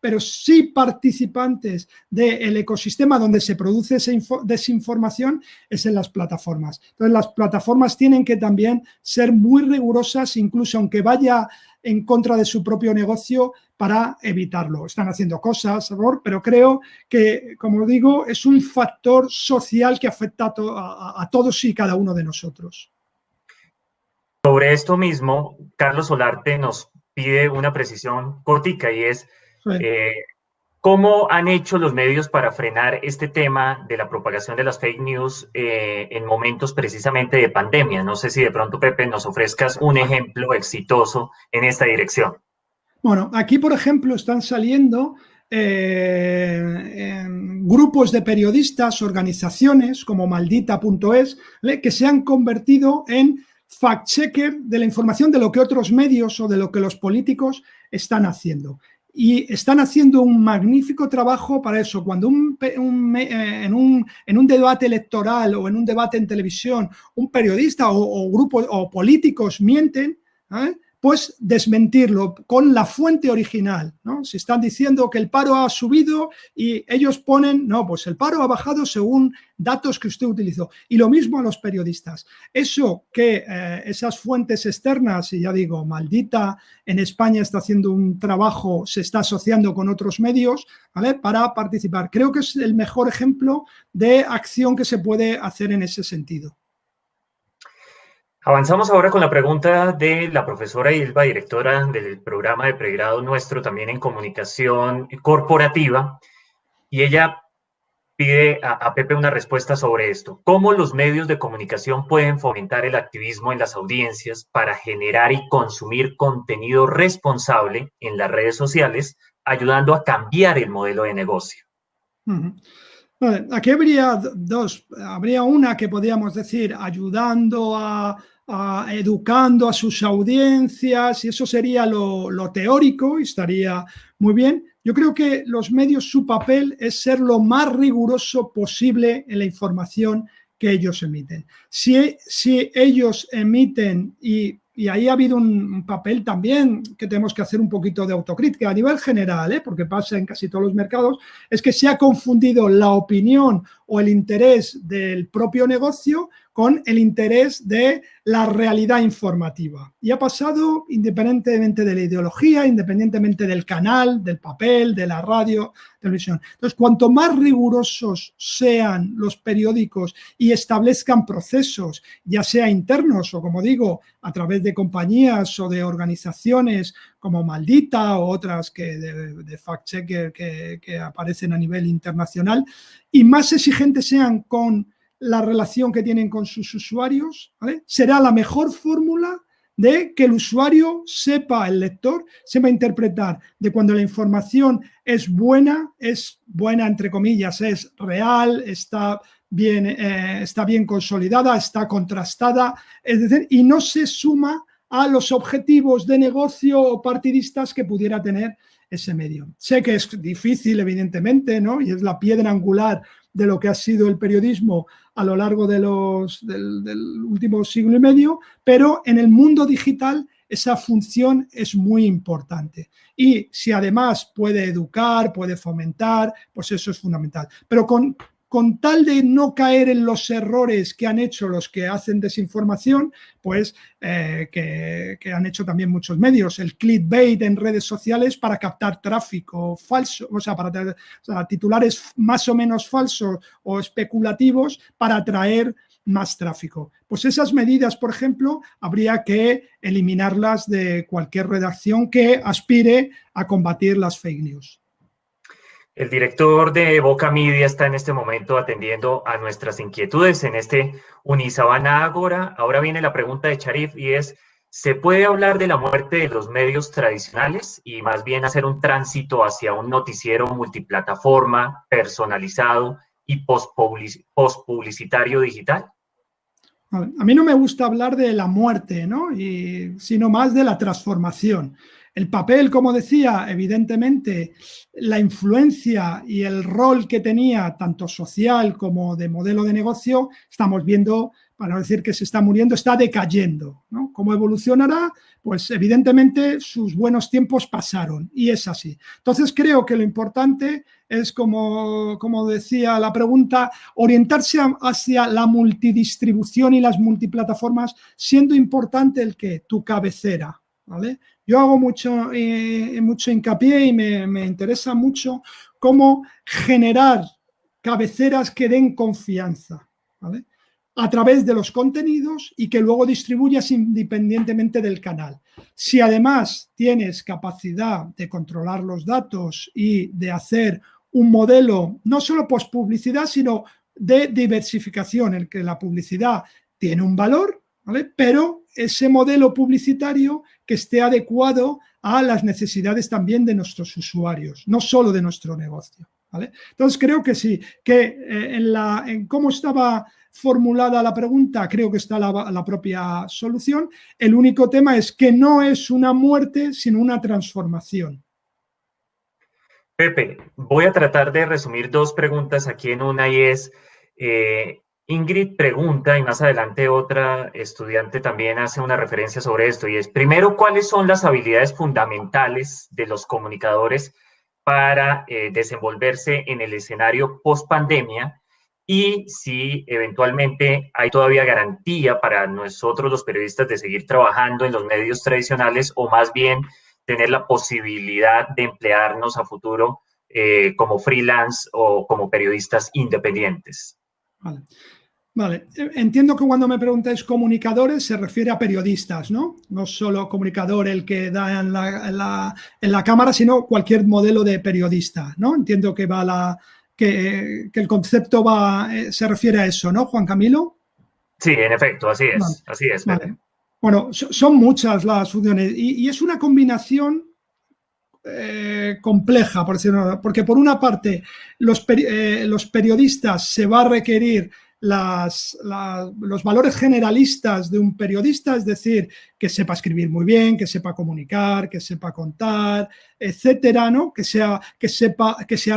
pero sí participantes del ecosistema donde se produce esa desinformación es en las plataformas. Entonces las plataformas tienen que también ser muy rigurosas, incluso aunque vaya en contra de su propio negocio, para evitarlo. Están haciendo cosas, pero creo que, como digo, es un factor social que afecta a todos y cada uno de nosotros. Sobre esto mismo, Carlos Solarte nos pide una precisión cortica y es, sí, ¿cómo han hecho los medios para frenar este tema de la propagación de las fake news en momentos precisamente de pandemia? No sé si de pronto, Pepe, nos ofrezcas un ejemplo exitoso en esta dirección. Bueno, aquí, por ejemplo, están saliendo grupos de periodistas, organizaciones como maldita.es, que se han convertido en fact-checker de la información de lo que otros medios o de lo que los políticos están haciendo. Y están haciendo un magnífico trabajo para eso. Cuando en un debate electoral o en un debate en televisión un periodista o grupos o políticos mienten, pues desmentirlo con la fuente original, ¿no? Si están diciendo que el paro ha subido y ellos ponen, no, pues el paro ha bajado según datos que usted utilizó. Y lo mismo a los periodistas. Eso que esas fuentes externas, y ya digo, Maldita en España está haciendo un trabajo, se está asociando con otros medios, ¿vale?, para participar. Creo que es el mejor ejemplo de acción que se puede hacer en ese sentido. Avanzamos ahora con la pregunta de la profesora Ilva, directora del programa de pregrado nuestro también en comunicación corporativa, y ella pide a Pepe una respuesta sobre esto. ¿Cómo los medios de comunicación pueden fomentar el activismo en las audiencias para generar y consumir contenido responsable en las redes sociales, ayudando a cambiar el modelo de negocio? Vale, aquí habría dos. Habría una que podríamos decir ayudando educando a sus audiencias, y eso sería lo teórico y estaría muy bien. Yo creo que los medios, su papel es ser lo más riguroso posible en la información que ellos emiten. Si ellos emiten, y ahí ha habido un papel también que tenemos que hacer un poquito de autocrítica a nivel general, porque pasa en casi todos los mercados, es que se ha confundido la opinión o el interés del propio negocio con el interés de la realidad informativa. Y ha pasado independientemente de la ideología, independientemente del canal, del papel, de la radio, televisión. Entonces, cuanto más rigurosos sean los periódicos y establezcan procesos, ya sea internos o, como digo, a través de compañías o de organizaciones como Maldita o otras de fact-checker que aparecen a nivel internacional, y más exigentes sean con la relación que tienen con sus usuarios, ¿vale?, será la mejor fórmula de que el usuario sepa, el lector, sepa interpretar de cuando la información es buena entre comillas, es real, está bien consolidada, está contrastada, es decir, y no se suma a los objetivos de negocio o partidistas que pudiera tener ese medio. Sé que es difícil, evidentemente, ¿no?, y es la piedra angular de lo que ha sido el periodismo a lo largo del último siglo y medio, pero en el mundo digital esa función es muy importante. Y si además puede educar, puede fomentar, pues eso es fundamental. Pero con tal de no caer en los errores que han hecho los que hacen desinformación, pues que han hecho también muchos medios, el clickbait en redes sociales para captar tráfico falso, o sea, titulares más o menos falsos o especulativos para atraer más tráfico. Pues esas medidas, por ejemplo, habría que eliminarlas de cualquier redacción que aspire a combatir las fake news. El director de Boca Media está en este momento atendiendo a nuestras inquietudes en este Unisabana Ágora. Ahora viene la pregunta de Charif y es, ¿se puede hablar de la muerte de los medios tradicionales y más bien hacer un tránsito hacia un noticiero multiplataforma, personalizado y postpublicitario digital? A mí no me gusta hablar de la muerte, ¿no?, sino más de la transformación. El papel, como decía, evidentemente, la influencia y el rol que tenía, tanto social como de modelo de negocio, estamos viendo, para no decir que se está muriendo, está decayendo, ¿no? ¿Cómo evolucionará? Pues evidentemente sus buenos tiempos pasaron, y es así. Entonces creo que lo importante es, como decía la pregunta, orientarse hacia la multidistribución y las multiplataformas, siendo importante el que tu cabecera, ¿vale? Yo hago mucho hincapié y me interesa mucho cómo generar cabeceras que den confianza, ¿vale?, a través de los contenidos y que luego distribuyas independientemente del canal. Si además tienes capacidad de controlar los datos y de hacer un modelo no solo postpublicidad, sino de diversificación, en el que la publicidad tiene un valor, ¿vale? Pero ese modelo publicitario que esté adecuado a las necesidades también de nuestros usuarios, no solo de nuestro negocio, ¿vale? Entonces creo que sí, que en cómo estaba formulada la pregunta, creo que está la propia solución. El único tema es que no es una muerte, sino una transformación. Pepe, voy a tratar de resumir dos preguntas aquí en una y es, Ingrid pregunta y más adelante otra estudiante también hace una referencia sobre esto y es, primero, ¿cuáles son las habilidades fundamentales de los comunicadores para desenvolverse en el escenario post pandemia? Y si eventualmente hay todavía garantía para nosotros los periodistas de seguir trabajando en los medios tradicionales o más bien tener la posibilidad de emplearnos a futuro como freelance o como periodistas independientes. Vale. Vale, entiendo que cuando me preguntáis comunicadores se refiere a periodistas, ¿no? No solo comunicador el que da en la cámara, sino cualquier modelo de periodista, ¿no? Entiendo que que el concepto se refiere a eso, ¿no, Juan Camilo? Sí, en efecto, así es, Vale. así es. Vale. Bueno, son muchas las funciones y es una combinación compleja, porque por una parte los periodistas se va a requerir los valores generalistas de un periodista, es decir, que sepa escribir muy bien, que sepa comunicar, que sepa contar, etcétera, ¿no? Que sea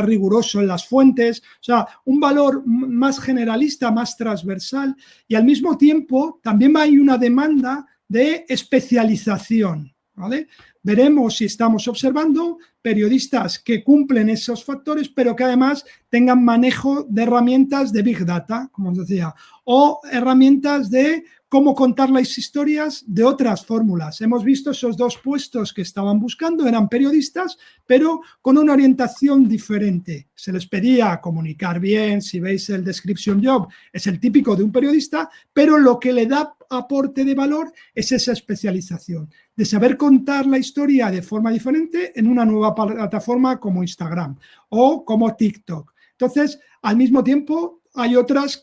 riguroso en las fuentes, o sea, un valor más generalista, más transversal, y al mismo tiempo también hay una demanda de especialización, ¿vale? Veremos si estamos observando periodistas que cumplen esos factores, pero que además tengan manejo de herramientas de Big Data, como os decía, o herramientas de cómo contar las historias de otras fórmulas. Hemos visto esos dos puestos que estaban buscando, eran periodistas, pero con una orientación diferente. Se les pedía comunicar bien, si veis el description job, es el típico de un periodista, pero lo que le da aporte de valor es esa especialización, de saber contar la historia de forma diferente en una nueva plataforma como Instagram o como TikTok. Entonces, al mismo tiempo, hay otros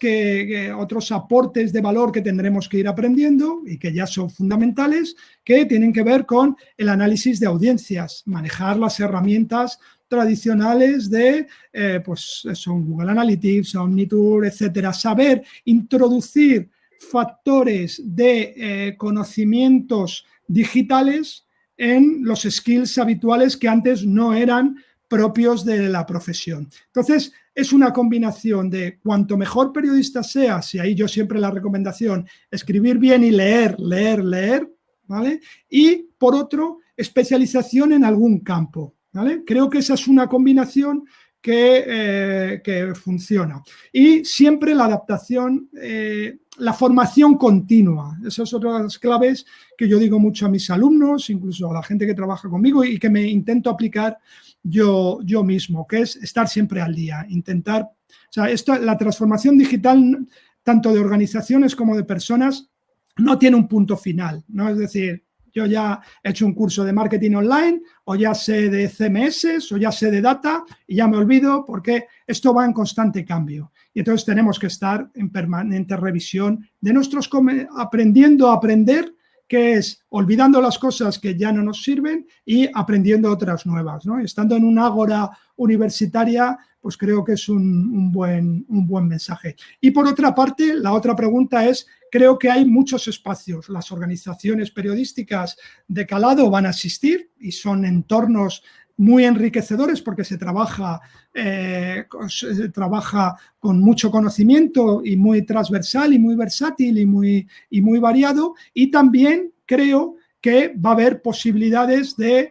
aportes de valor que tendremos que ir aprendiendo y que ya son fundamentales, que tienen que ver con el análisis de audiencias, manejar las herramientas tradicionales de son Google Analytics, Omnitour, etcétera, saber introducir factores de conocimientos digitales en los skills habituales que antes no eran propios de la profesión. Entonces, es una combinación de cuanto mejor periodista seas, y ahí yo siempre la recomendación, escribir bien y leer, ¿vale? Y, por otro, especialización en algún campo, ¿vale? Creo que esa es una combinación que funciona. Y siempre la adaptación, la formación continua. Esas son otras claves que yo digo mucho a mis alumnos, incluso a la gente que trabaja conmigo y que me intento aplicar yo mismo, que es estar siempre al día, intentar, o sea, la transformación digital, tanto de organizaciones como de personas, no tiene un punto final, ¿no? Es decir, yo ya he hecho un curso de marketing online, o ya sé de CMS, o ya sé de data, y ya me olvido porque esto va en constante cambio. Y entonces tenemos que estar en permanente revisión de aprendiendo a aprender, que es olvidando las cosas que ya no nos sirven y aprendiendo otras nuevas, ¿no? Estando en una ágora universitaria, pues creo que es un buen mensaje. Y por otra parte, la otra pregunta es, creo que hay muchos espacios. Las organizaciones periodísticas de calado van a existir y son entornos muy enriquecedores porque se trabaja con mucho conocimiento y muy transversal y muy versátil y muy variado, y también creo que va a haber posibilidades de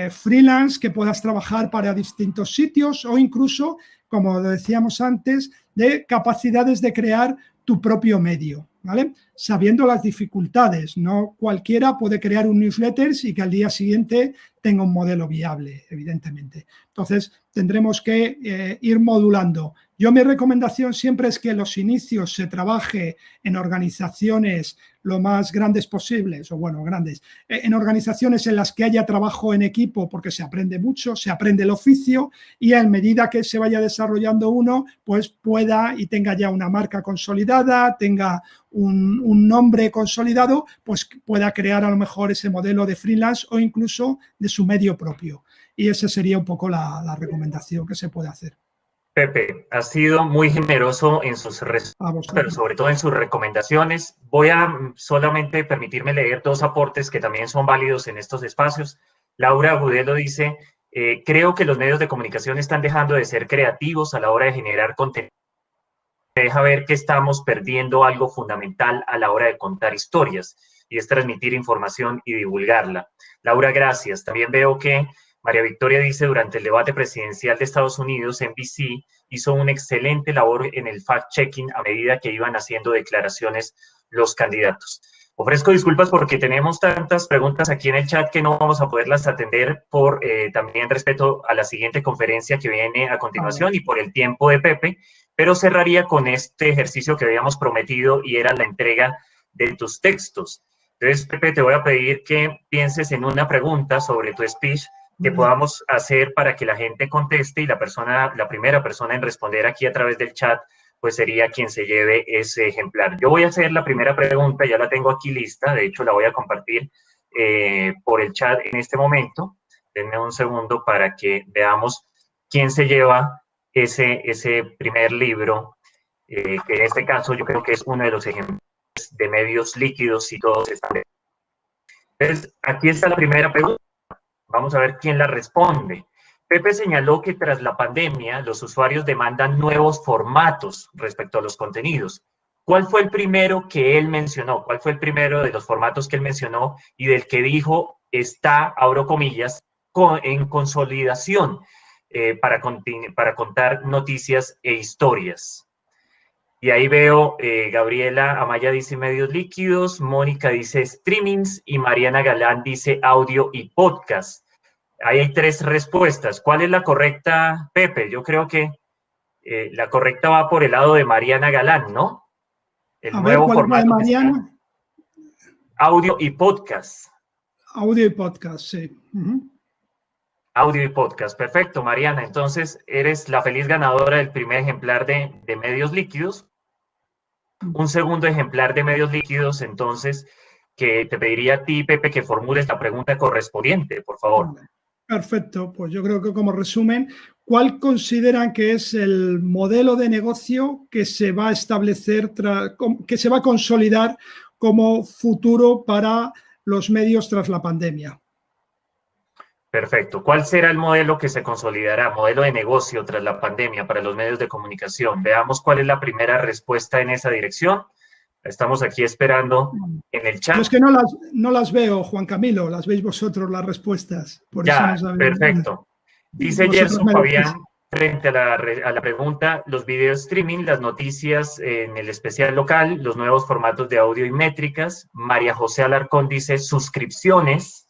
freelance, que puedas trabajar para distintos sitios o incluso, como decíamos antes, de capacidades de crear tu propio medio, ¿vale? Sabiendo las dificultades, no cualquiera puede crear un newsletter y que al día siguiente tenga un modelo viable, evidentemente. Entonces, tendremos que ir modulando. Yo mi recomendación siempre es que en los inicios se trabaje en organizaciones lo más grandes posibles, o bueno, grandes, en organizaciones en las que haya trabajo en equipo, porque se aprende mucho, se aprende el oficio, y a medida que se vaya desarrollando uno, pues pueda y tenga ya una marca consolidada, tenga un nombre consolidado, pues pueda crear a lo mejor ese modelo de freelance o incluso de su medio propio. Y esa sería un poco la recomendación que se puede hacer. Pepe, ha sido muy generoso en sus respuestas, pero sobre todo en sus recomendaciones. Voy a solamente permitirme leer dos aportes que también son válidos en estos espacios. Laura Agudelo dice, creo que los medios de comunicación están dejando de ser creativos a la hora de generar contenido. Deja ver que estamos perdiendo algo fundamental a la hora de contar historias, y es transmitir información y divulgarla. Laura, gracias. También veo que María Victoria dice, durante el debate presidencial de Estados Unidos, NBC hizo una excelente labor en el fact-checking a medida que iban haciendo declaraciones los candidatos. Ofrezco disculpas porque tenemos tantas preguntas aquí en el chat que no vamos a poderlas atender por también respeto a la siguiente conferencia que viene a continuación y por el tiempo de Pepe, pero cerraría con este ejercicio que habíamos prometido y era la entrega de tus textos. Entonces, Pepe, te voy a pedir que pienses en una pregunta sobre tu speech que podamos hacer para que la gente conteste, y la primera persona en responder aquí a través del chat, pues sería quien se lleve ese ejemplar. Yo voy a hacer la primera pregunta, ya la tengo aquí lista, de hecho la voy a compartir por el chat en este momento. Denme un segundo para que veamos quién se lleva ese primer libro, que en este caso yo creo que es uno de los ejemplos de medios líquidos y todos están. Entonces, aquí está la primera pregunta. Vamos a ver quién la responde. Pepe señaló que tras la pandemia los usuarios demandan nuevos formatos respecto a los contenidos. ¿Cuál fue el primero que él mencionó? ¿Cuál fue el primero de los formatos que él mencionó y del que dijo está, abro comillas, en consolidación para contar noticias e historias? Y ahí veo, Gabriela Amaya dice medios líquidos, Mónica dice streamings y Mariana Galán dice audio y podcast. Ahí hay tres respuestas. ¿Cuál es la correcta, Pepe? Yo creo que la correcta va por el lado de Mariana Galán, ¿no? El nuevo formato. ¿Cuál es la de Mariana? Audio y podcast. Audio y podcast, sí. Audio y podcast, perfecto, Mariana. Entonces, eres la feliz ganadora del primer ejemplar de medios líquidos. Un segundo ejemplar de medios líquidos, entonces, que te pediría a ti, Pepe, que formules la pregunta correspondiente, por favor. Perfecto, pues yo creo que como resumen, ¿cuál consideran que es el modelo de negocio que se va a establecer, que se va a consolidar como futuro para los medios tras la pandemia? Perfecto. ¿Cuál será el modelo que se consolidará, modelo de negocio tras la pandemia para los medios de comunicación? Veamos cuál es la primera respuesta en esa dirección. Estamos aquí esperando en el chat. Pero es que no las veo, Juan Camilo, las veis vosotros las respuestas. Por ya, eso no perfecto. Dice Gerson Fabián, frente a la pregunta, los videos streaming, las noticias en el especial local, los nuevos formatos de audio y métricas. María José Alarcón dice suscripciones.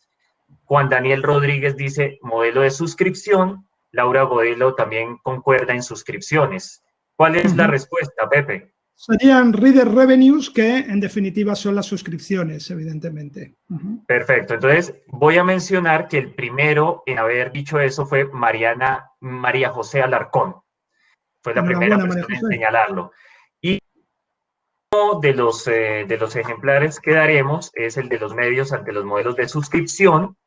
Juan Daniel Rodríguez dice modelo de suscripción. Laura Godelo también concuerda en suscripciones. ¿Cuál es la respuesta, Pepe? Serían reader revenues, que en definitiva son las suscripciones, evidentemente. Perfecto. Entonces, voy a mencionar que el primero en haber dicho eso fue María José Alarcón. Fue la primera persona en señalarlo. Y uno de los ejemplares que daremos es el de los medios ante los modelos de suscripción.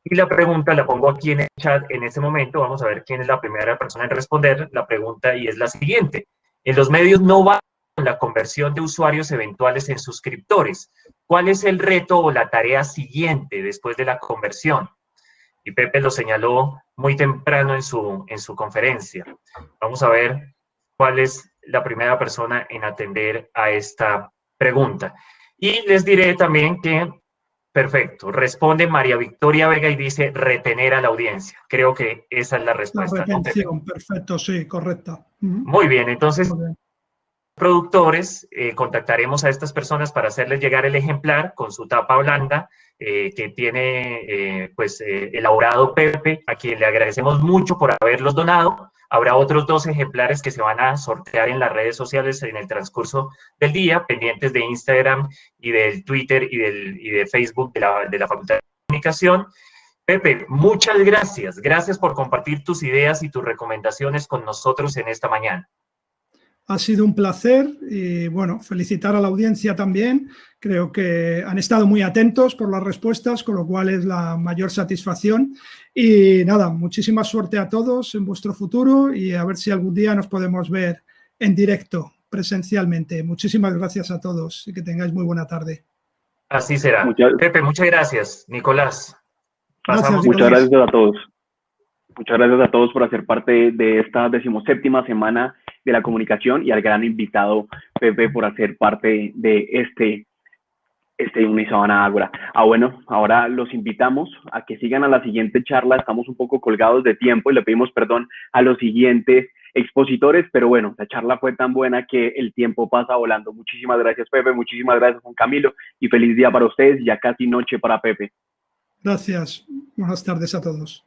Y la pregunta la pongo aquí en el chat en este momento. Vamos a ver quién es la primera persona en responder la pregunta, y es la siguiente. En los medios no va la conversión de usuarios eventuales en suscriptores. ¿Cuál es el reto o la tarea siguiente después de la conversión? Y Pepe lo señaló muy temprano en su conferencia. Vamos a ver cuál es la primera persona en atender a esta pregunta. Y les diré también que, perfecto, responde María Victoria Vega y dice retener a la audiencia. Creo que esa es la respuesta. La retención, ¿no, perfecto, sí, correcta. Muy bien, entonces, productores, contactaremos a estas personas para hacerles llegar el ejemplar con su tapa blanda que tiene elaborado Pepe, a quien le agradecemos mucho por haberlos donado. Habrá otros 2 ejemplares que se van a sortear en las redes sociales en el transcurso del día, pendientes de Instagram y del Twitter y de Facebook de la Facultad de Comunicación. Pepe, muchas gracias. Gracias por compartir tus ideas y tus recomendaciones con nosotros en esta mañana. Ha sido un placer y, bueno, felicitar a la audiencia también. Creo que han estado muy atentos por las respuestas, con lo cual es la mayor satisfacción. Y nada, muchísima suerte a todos en vuestro futuro y a ver si algún día nos podemos ver en directo, presencialmente. Muchísimas gracias a todos y que tengáis muy buena tarde. Así será. Pepe, muchas gracias. Nicolás. Gracias, muchas gracias a todos. Muchas gracias a todos por hacer parte de esta 17ª semana de la comunicación y al gran invitado Pepe por hacer parte de este Unisabana Ágora. Bueno, ahora los invitamos a que sigan a la siguiente charla. Estamos un poco colgados de tiempo y le pedimos perdón a los siguientes expositores, pero bueno, la charla fue tan buena que el tiempo pasa volando. Muchísimas gracias, Pepe, muchísimas gracias, Juan Camilo, y feliz día para ustedes, ya casi noche para Pepe. Gracias. Buenas tardes a todos.